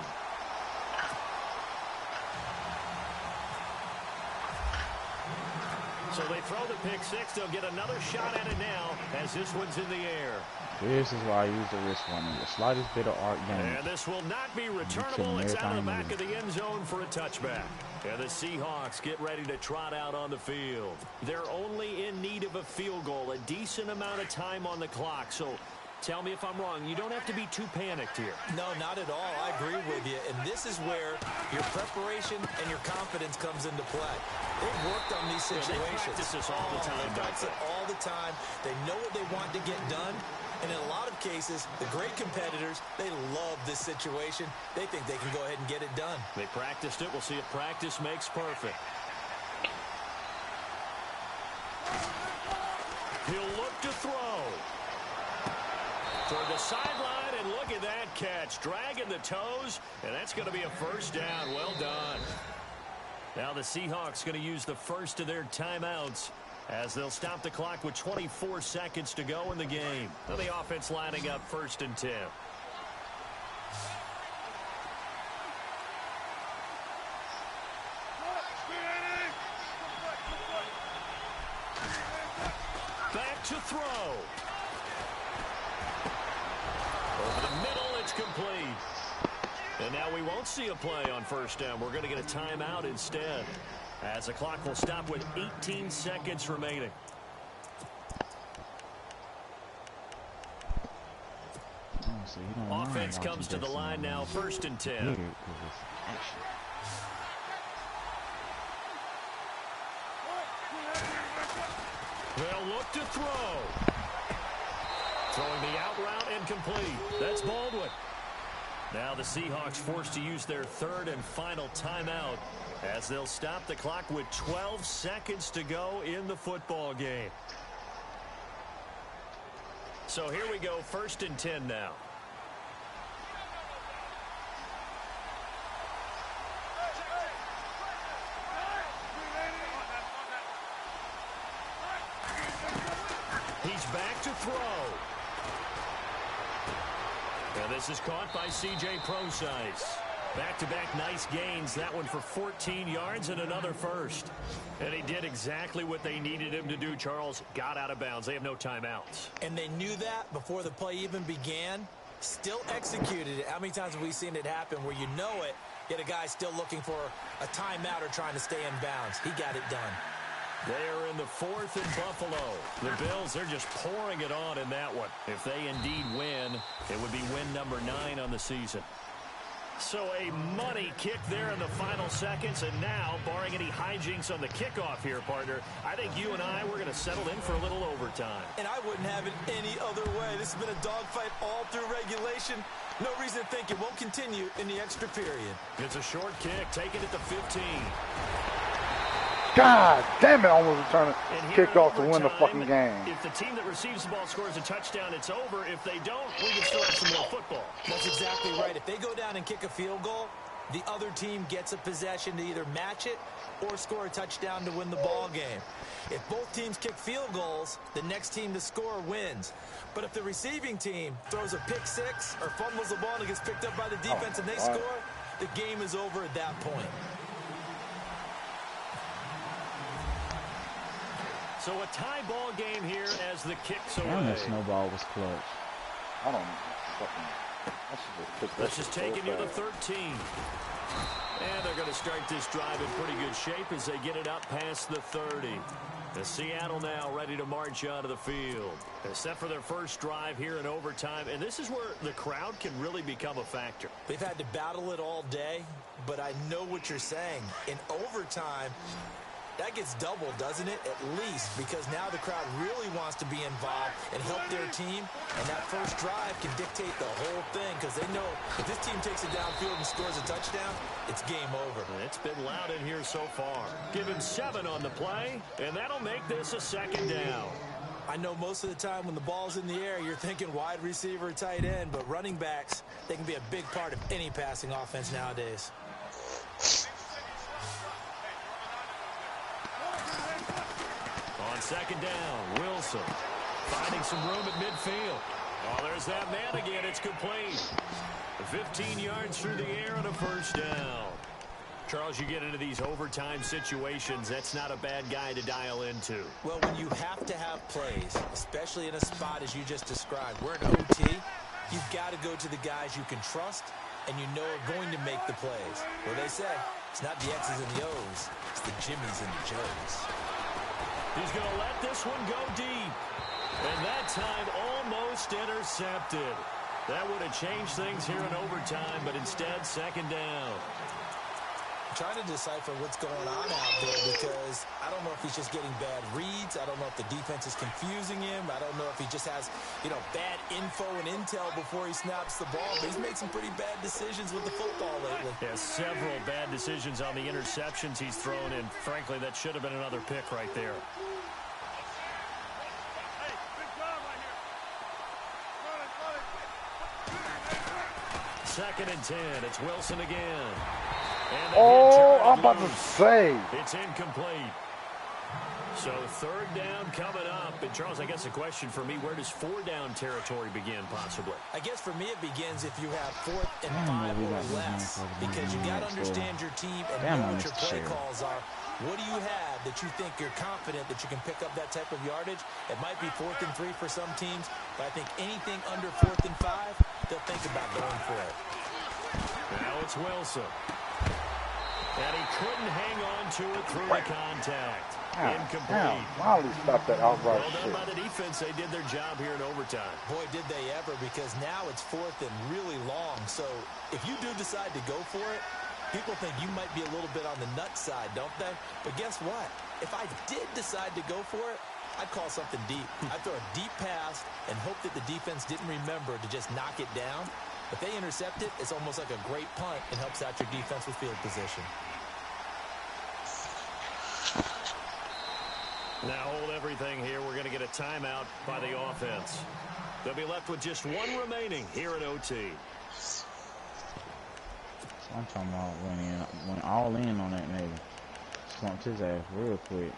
So they throw the pick six. They'll get another shot at it now as this one's in the air. This is why I use the wrist one. The slightest bit of art damage. And this will not be returnable. It's out of the back of the end zone for a touchback. And the Seahawks get ready to trot out on the field. They're only in need of a field goal, a decent amount of time on the clock. So tell me if I'm wrong. You don't have to be too panicked here. No, not at all. I agree with you. And this is where your preparation and your confidence comes into play. They've worked on these situations. They practice this all the time. They practice it all the time. They know what they want to get done. And in a lot of cases, the great competitors, they love this situation. They think they can go ahead and get it done. They practiced it. We'll see if practice makes perfect. He'll look to throw. Toward the sideline, and look at that catch. Dragging the toes, and that's going to be a first down. Well done. Now the Seahawks going to use the first of their timeouts as they'll stop the clock with 24 seconds to go in the game. Now the offense lining up 1st and 10. Back to throw. Over the middle, it's complete. And now we won't see a play on 1st down. We're going to get a timeout instead, as the clock will stop with 18 seconds remaining. Offense comes to the line now, 1st and 10. They'll look to throw. Throwing the out route incomplete. That's Baldwin. Now the Seahawks forced to use their 3rd and final timeout as they'll stop the clock with 12 seconds to go in the football game. So here we go, 1st and 10 now. He's back to throw. And this is caught by C.J. Procise. Back-to-back nice gains. That one for 14 yards and another first. And he did exactly what they needed him to do, Charles. Got out of bounds. They have no timeouts. And they knew that before the play even began. Still executed it. How many times have we seen it happen where you know it, yet a guy still looking for a timeout or trying to stay in bounds? He got it done. They are in the 4th in Buffalo. The Bills, they're just pouring it on in that one. If they indeed win, it would be win number 9 on the season. So a money kick there in the final seconds, and now, barring any hijinks on the kickoff here, partner, I think you and I, we're going to settle in for a little overtime. And I wouldn't have it any other way. This has been a dogfight all through regulation. No reason to think it won't continue in the extra period. It's a short kick, taken at the 15. God damn it, almost returned kickoff to win the fucking game. If the team that receives the ball scores a touchdown, it's over. If they don't, we can still have some more football. That's exactly right. If they go down and kick a field goal, the other team gets a possession to either match it or score a touchdown to win the ball game. If both teams kick field goals, the next team to score wins. But if the receiving team throws a pick six or fumbles the ball and it gets picked up by the defense and they score, the game is over at that point. So a tie ball game here as the kicks away. Damn, that snowball was clutch. I don't fucking. This is taken near the 13. And they're going to start this drive in pretty good shape as they get it up past the 30. The Seattle now ready to march onto the field. They're set for their first drive here in overtime. And this is where the crowd can really become a factor. They've had to battle it all day, but I know what you're saying. In overtime, that gets doubled, doesn't it? At least, because now the crowd really wants to be involved and help their team. And that first drive can dictate the whole thing because they know if this team takes it downfield and scores a touchdown, it's game over. It's been loud in here so far. Give him 7 on the play, and that'll make this a 2nd down. I know most of the time when the ball's in the air, you're thinking wide receiver, tight end, but running backs, they can be a big part of any passing offense nowadays. On 2nd down, Wilson finding some room at midfield. Oh, there's that man again. It's complete. 15 yards through the air and a first down. Charles, you get into these overtime situations, that's not a bad guy to dial into. Well, when you have to have plays, especially in a spot as you just described, we're in OT, you've got to go to the guys you can trust and you know are going to make the plays. Well, they say it's not the X's and the O's, it's the Jimmies and the Joes. He's going to let this one go deep. And that time almost intercepted. That would have changed things here in overtime, but instead, second down. Trying to decipher what's going on out there because I don't know if he's just getting bad reads. I don't know if the defense is confusing him. I don't know if he just has, bad info and intel before he snaps the ball. But he's made some pretty bad decisions with the football lately. Yeah, several bad decisions on the interceptions he's thrown in. Frankly, that should have been another pick right there. Hey, good job right here. Run it. Second and 10. It's Wilson again. Oh, I'm about to say. It's incomplete. So third down coming up. And Charles, I guess a question for me, where does 4-down territory begin possibly? I guess for me it begins if you have 4th and 5 or less. Because you got to understand your team and know what your play calls are. What do you have that you think you're confident that you can pick up that type of yardage? It might be 4th and 3 for some teams, but I think anything under 4th and 5, they'll think about going for it. Now it's Wilson. And he couldn't hang on to it through the contact. Incomplete. Molly stopped that outright well shit. done by the defense. They did their job here in overtime. Boy, did they ever, because now it's 4th and really long. So if you do decide to go for it, people think you might be a little bit on the nut side, don't they? But guess what? If I did decide to go for it, I'd call something deep. I'd throw a deep pass and hope that the defense didn't remember to just knock it down. If they intercept it, it's almost like a great punt and helps out your defense with field position. Now hold everything here. We're going to get a timeout by the offense. They'll be left with just one remaining here at OT. I'm talking about went all in on that nigga. Slumped his ass real quick.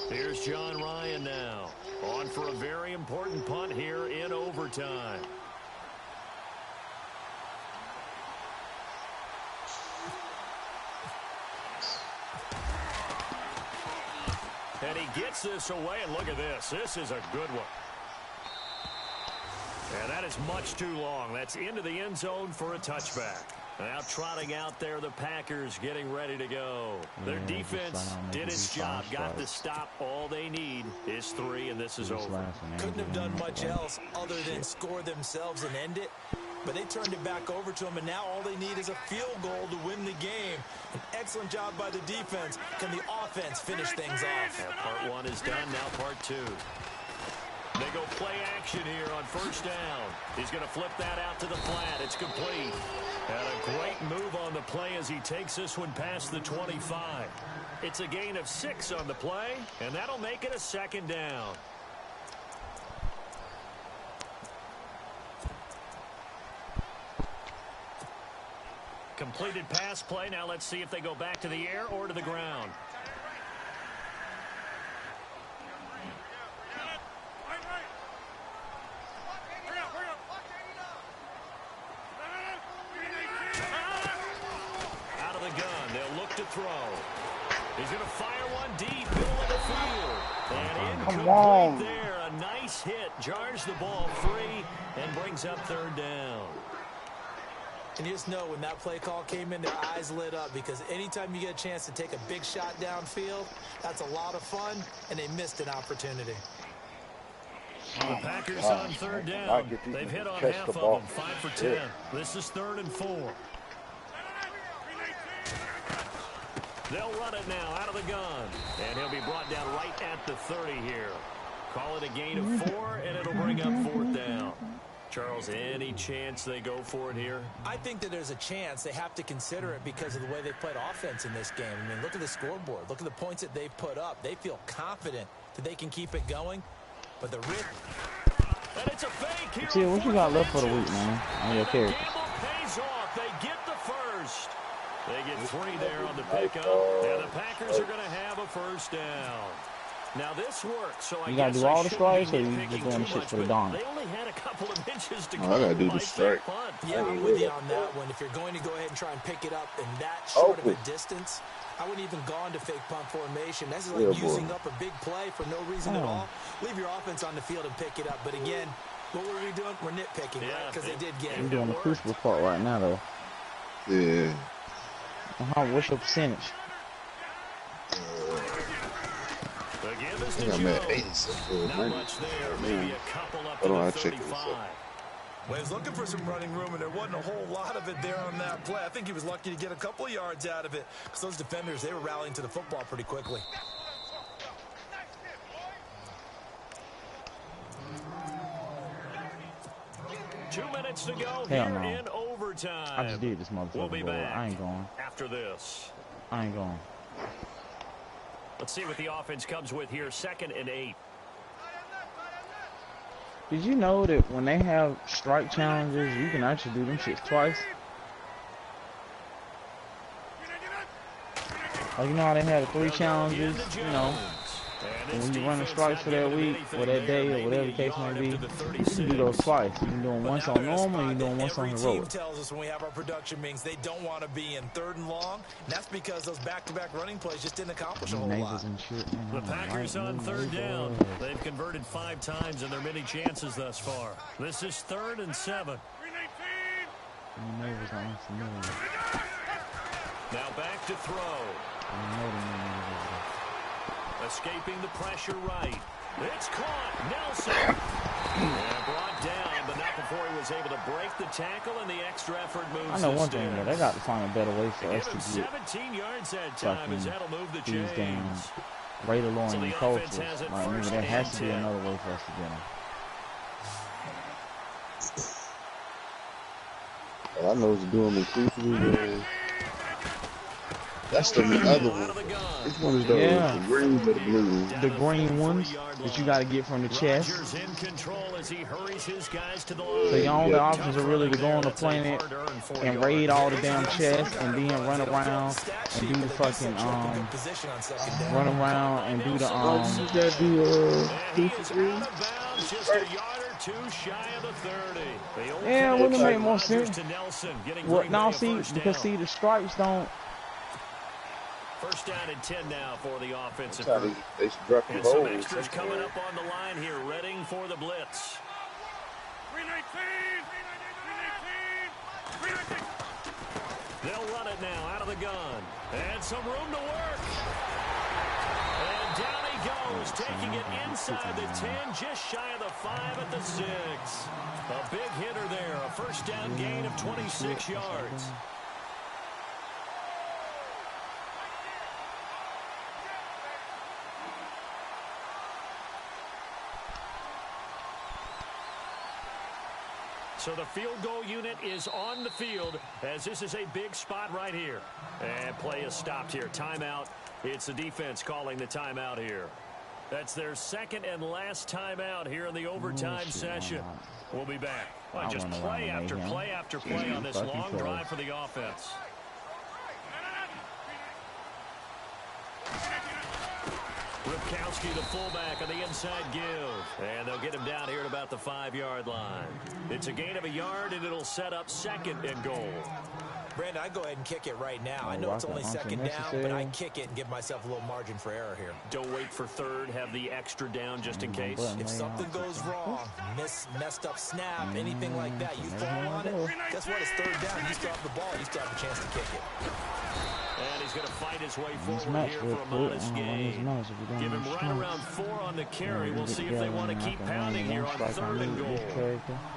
Here's John Ryan now. On for a very important punt here in overtime. And he gets this away, and look at this. This is a good one. And that is much too long. That's into the end zone for a touchback. Now trotting out there, the Packers getting ready to go. Their defense did its job, got the stop. All they need is 3, and this is over. Couldn't have done much else other than score themselves and end it. But they turned it back over to them, and now all they need is a field goal to win the game. An excellent job by the defense. Can the offense finish things off? Yeah, part 1 is done, now part 2. They go play action here on first down. He's going to flip that out to the flat. It's complete. And a great move on the play as he takes this one past the 25. It's a gain of 6 on the play, and that'll make it a second down. Completed pass play. Now let's see if they go back to the air or to the ground. Out of the gun. They'll look to throw. He's going to fire one deep, middle of the field. And incomplete there. A nice hit. Jars the ball free and brings up third down. And you just know when that play call came in, their eyes lit up, because anytime you get a chance to take a big shot downfield, that's a lot of fun, and they missed an opportunity. The Packers on third down. They've hit on half of them, 5 for 10. This is 3rd and 4. They'll run it now out of the gun. And he'll be brought down right at the 30 here. Call it a gain of 4, and it'll bring up 4th down. Charles, any chance they go for it here? I think that there's a chance. They have to consider it because of the way they played offense in this game. I mean, look at the scoreboard. Look at the points that they've put up. They feel confident that they can keep it going. But the risk... And it's a fake here. See, what you got left for the week, man? On your character. Gamble pays off. They get the first. They get 3 there on the pickup. And the Packers are going to have a first down. Now this works, so you gotta do all the strikes, or you just doing the shit for the Don? They only had a couple of inches to go. I gotta do the strike. Yeah, I'm with you on that one. If you're going to go ahead and try and pick it up in that short of a distance, I wouldn't even go into fake punt formation. That's like using up a big play for no reason at all. Leave your offense on the field and pick it up. But again, what were we doing? We're nitpicking, right? Because they did get it. You're doing the crucible part right now, though. Yeah. What's your percentage? I think I'm at 86. Not much there. Maybe a couple up Hold on, I'll to check 35. Well, he was looking for some running room, and there wasn't a whole lot of it there on that play. I think he was lucky to get a couple of yards out of it because those defenders, they were rallying to the football pretty quickly. Two minutes to go Hell here no. in overtime. I just did this motherfucker. We'll be back I ain't going. after this. I ain't going. Let's see what the offense comes with here. 2nd and 8. Did you know that when they have strike challenges, you can actually do them shits twice? Like, you know how they had 3 challenges, you know, and when you run the strikes for that week, or that day, or whatever the case may be, you can do those twice. You can do them once on normal, and you can do them once on heroic. Every team tells us when we have our production meetings, they don't want to be in 3rd and long, and that's because those back-to-back running plays just didn't accomplish a whole lot. The Packers on 3rd down. They've converted 5 times in their many chances thus far. This is 3rd and 7. Now back to throw. Escaping the pressure right. It's caught. Nelson. And brought down, but not before he was able to break the tackle, and the extra effort moves. I know one thing, though. They got to find a better way for us to get 17 yards that time, as that'll move the chains. Rate along the cultures. Like, there has to be another way for us to get them. I know what to do them inclusively. That's the other one. Which one is those? The greens or the blues? The green ones that you got to get from the chest. So your only options are really to go on the planet and raid all the damn chests and then run around and do the fucking run around and do the You gotta do 2 for 3. Yeah, it wouldn't make more sense. Well, now see, because see the stripes don't. 1st down and 10 now for the offensive group. And some extras coming up on the line here, readying for the blitz. 319! They'll run it now out of the gun. And some room to work. And down he goes, taking it inside the 10, just shy of the 5 at the 6. A big hitter there, a 1st down gain of 26 yards. So the field goal unit is on the field, as this is a big spot right here. And play is stopped here. Timeout. It's the defense calling the timeout here. That's their 2nd and last timeout here in the overtime session. We'll be back. Well, just play after play after play on this long drive for the offense. Ripkowski, the fullback, on the inside give. And they'll get him down here at about the 5-yard line. It's a gain of a yard, and it'll set up 2nd and goal. Brandon, I'd go ahead and kick it right now. I know it's only 2nd down, but I'd kick it and give myself a little margin for error here. Don't wait for 3rd. Have the extra down just in case. If something goes wrong, messed up snap, anything like that, you fall on it, guess what? It's 3rd down. You still have the ball. You still have a chance to kick it. And he's going to fight his way forward here for a modest gain. Give him right around 4 on the carry. We'll see if they want to keep pounding here on 3rd and goal.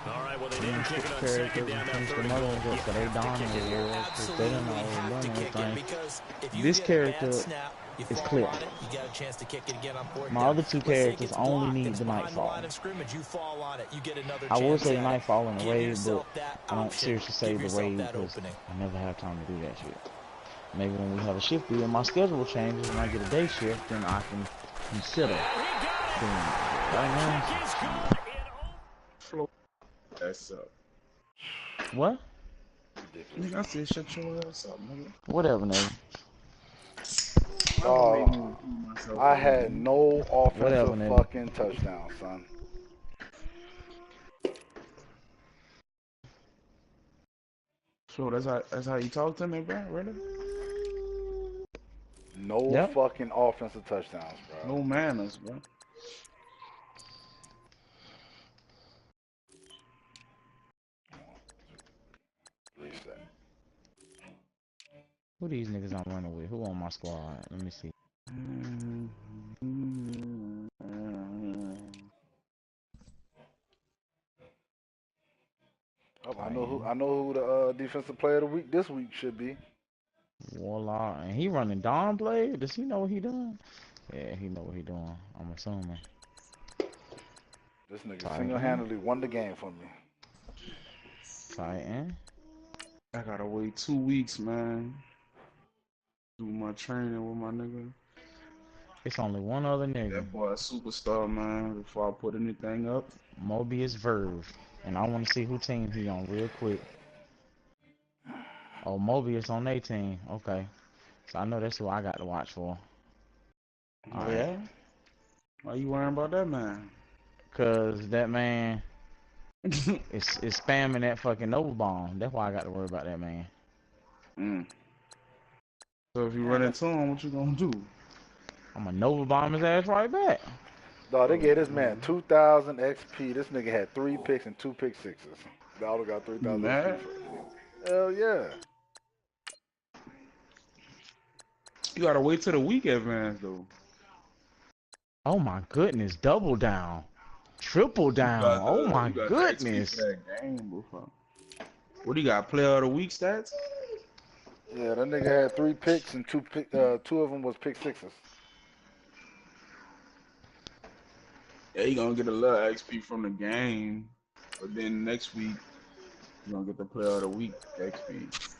All right, well, they didn't kick it on 2nd down, now 3rd and goal. This character is clear. My other 2 characters only need the Nightfall. I will say Nightfall in the raid, but I don't seriously say the raid because I never have time to do that shit. Maybe when we have a shift and my schedule changes and I get a day shift, then I can consider doing it. Right now, that's up. What? Nigga, I said shut your ass up, nigga. Whatever, nigga. I had no offensive Whatever, fucking touchdown, son. So that's how you talk to me, bro? Really? No fucking offensive touchdowns, bro. No manners, bro. Reset. Who these niggas I'm running with? Who on my squad? Let me see. Oh, I know who the defensive player of the week this week should be. Warlock, and he running Dawn Blade. Does he know what he doing? Yeah, he know what he doing. I'm assuming. This nigga single-handedly won the game for me. Titan. I gotta wait 2 weeks, man. Do my training with my nigga. It's only one other nigga. That boy a superstar, man. Before I put anything up. Mobius Verve. And I want to see who team he on real quick. Oh, Mobius on their team. Okay. So I know that's who I got to watch for. Oh, yeah? Why you worrying about that, man? Cause that man is spamming that fucking Nova Bomb. That's why I got to worry about that man. So if you run into him, what you gonna do? I'm gonna Nova Bomb his ass right back. Dog, they gave this man 2,000 XP. This nigga had 3 picks and 2 pick sixes. Dollar got 3,000 XP. Hell yeah. You gotta wait till the week advance though. Oh my goodness, double down. Triple down. Oh my goodness. What do you got? Player of the week stats? Yeah, that nigga had 3 picks and 2 of them was pick sixes. Yeah, he gonna get a little XP from the game, but then next week you gonna get the player of the week XP.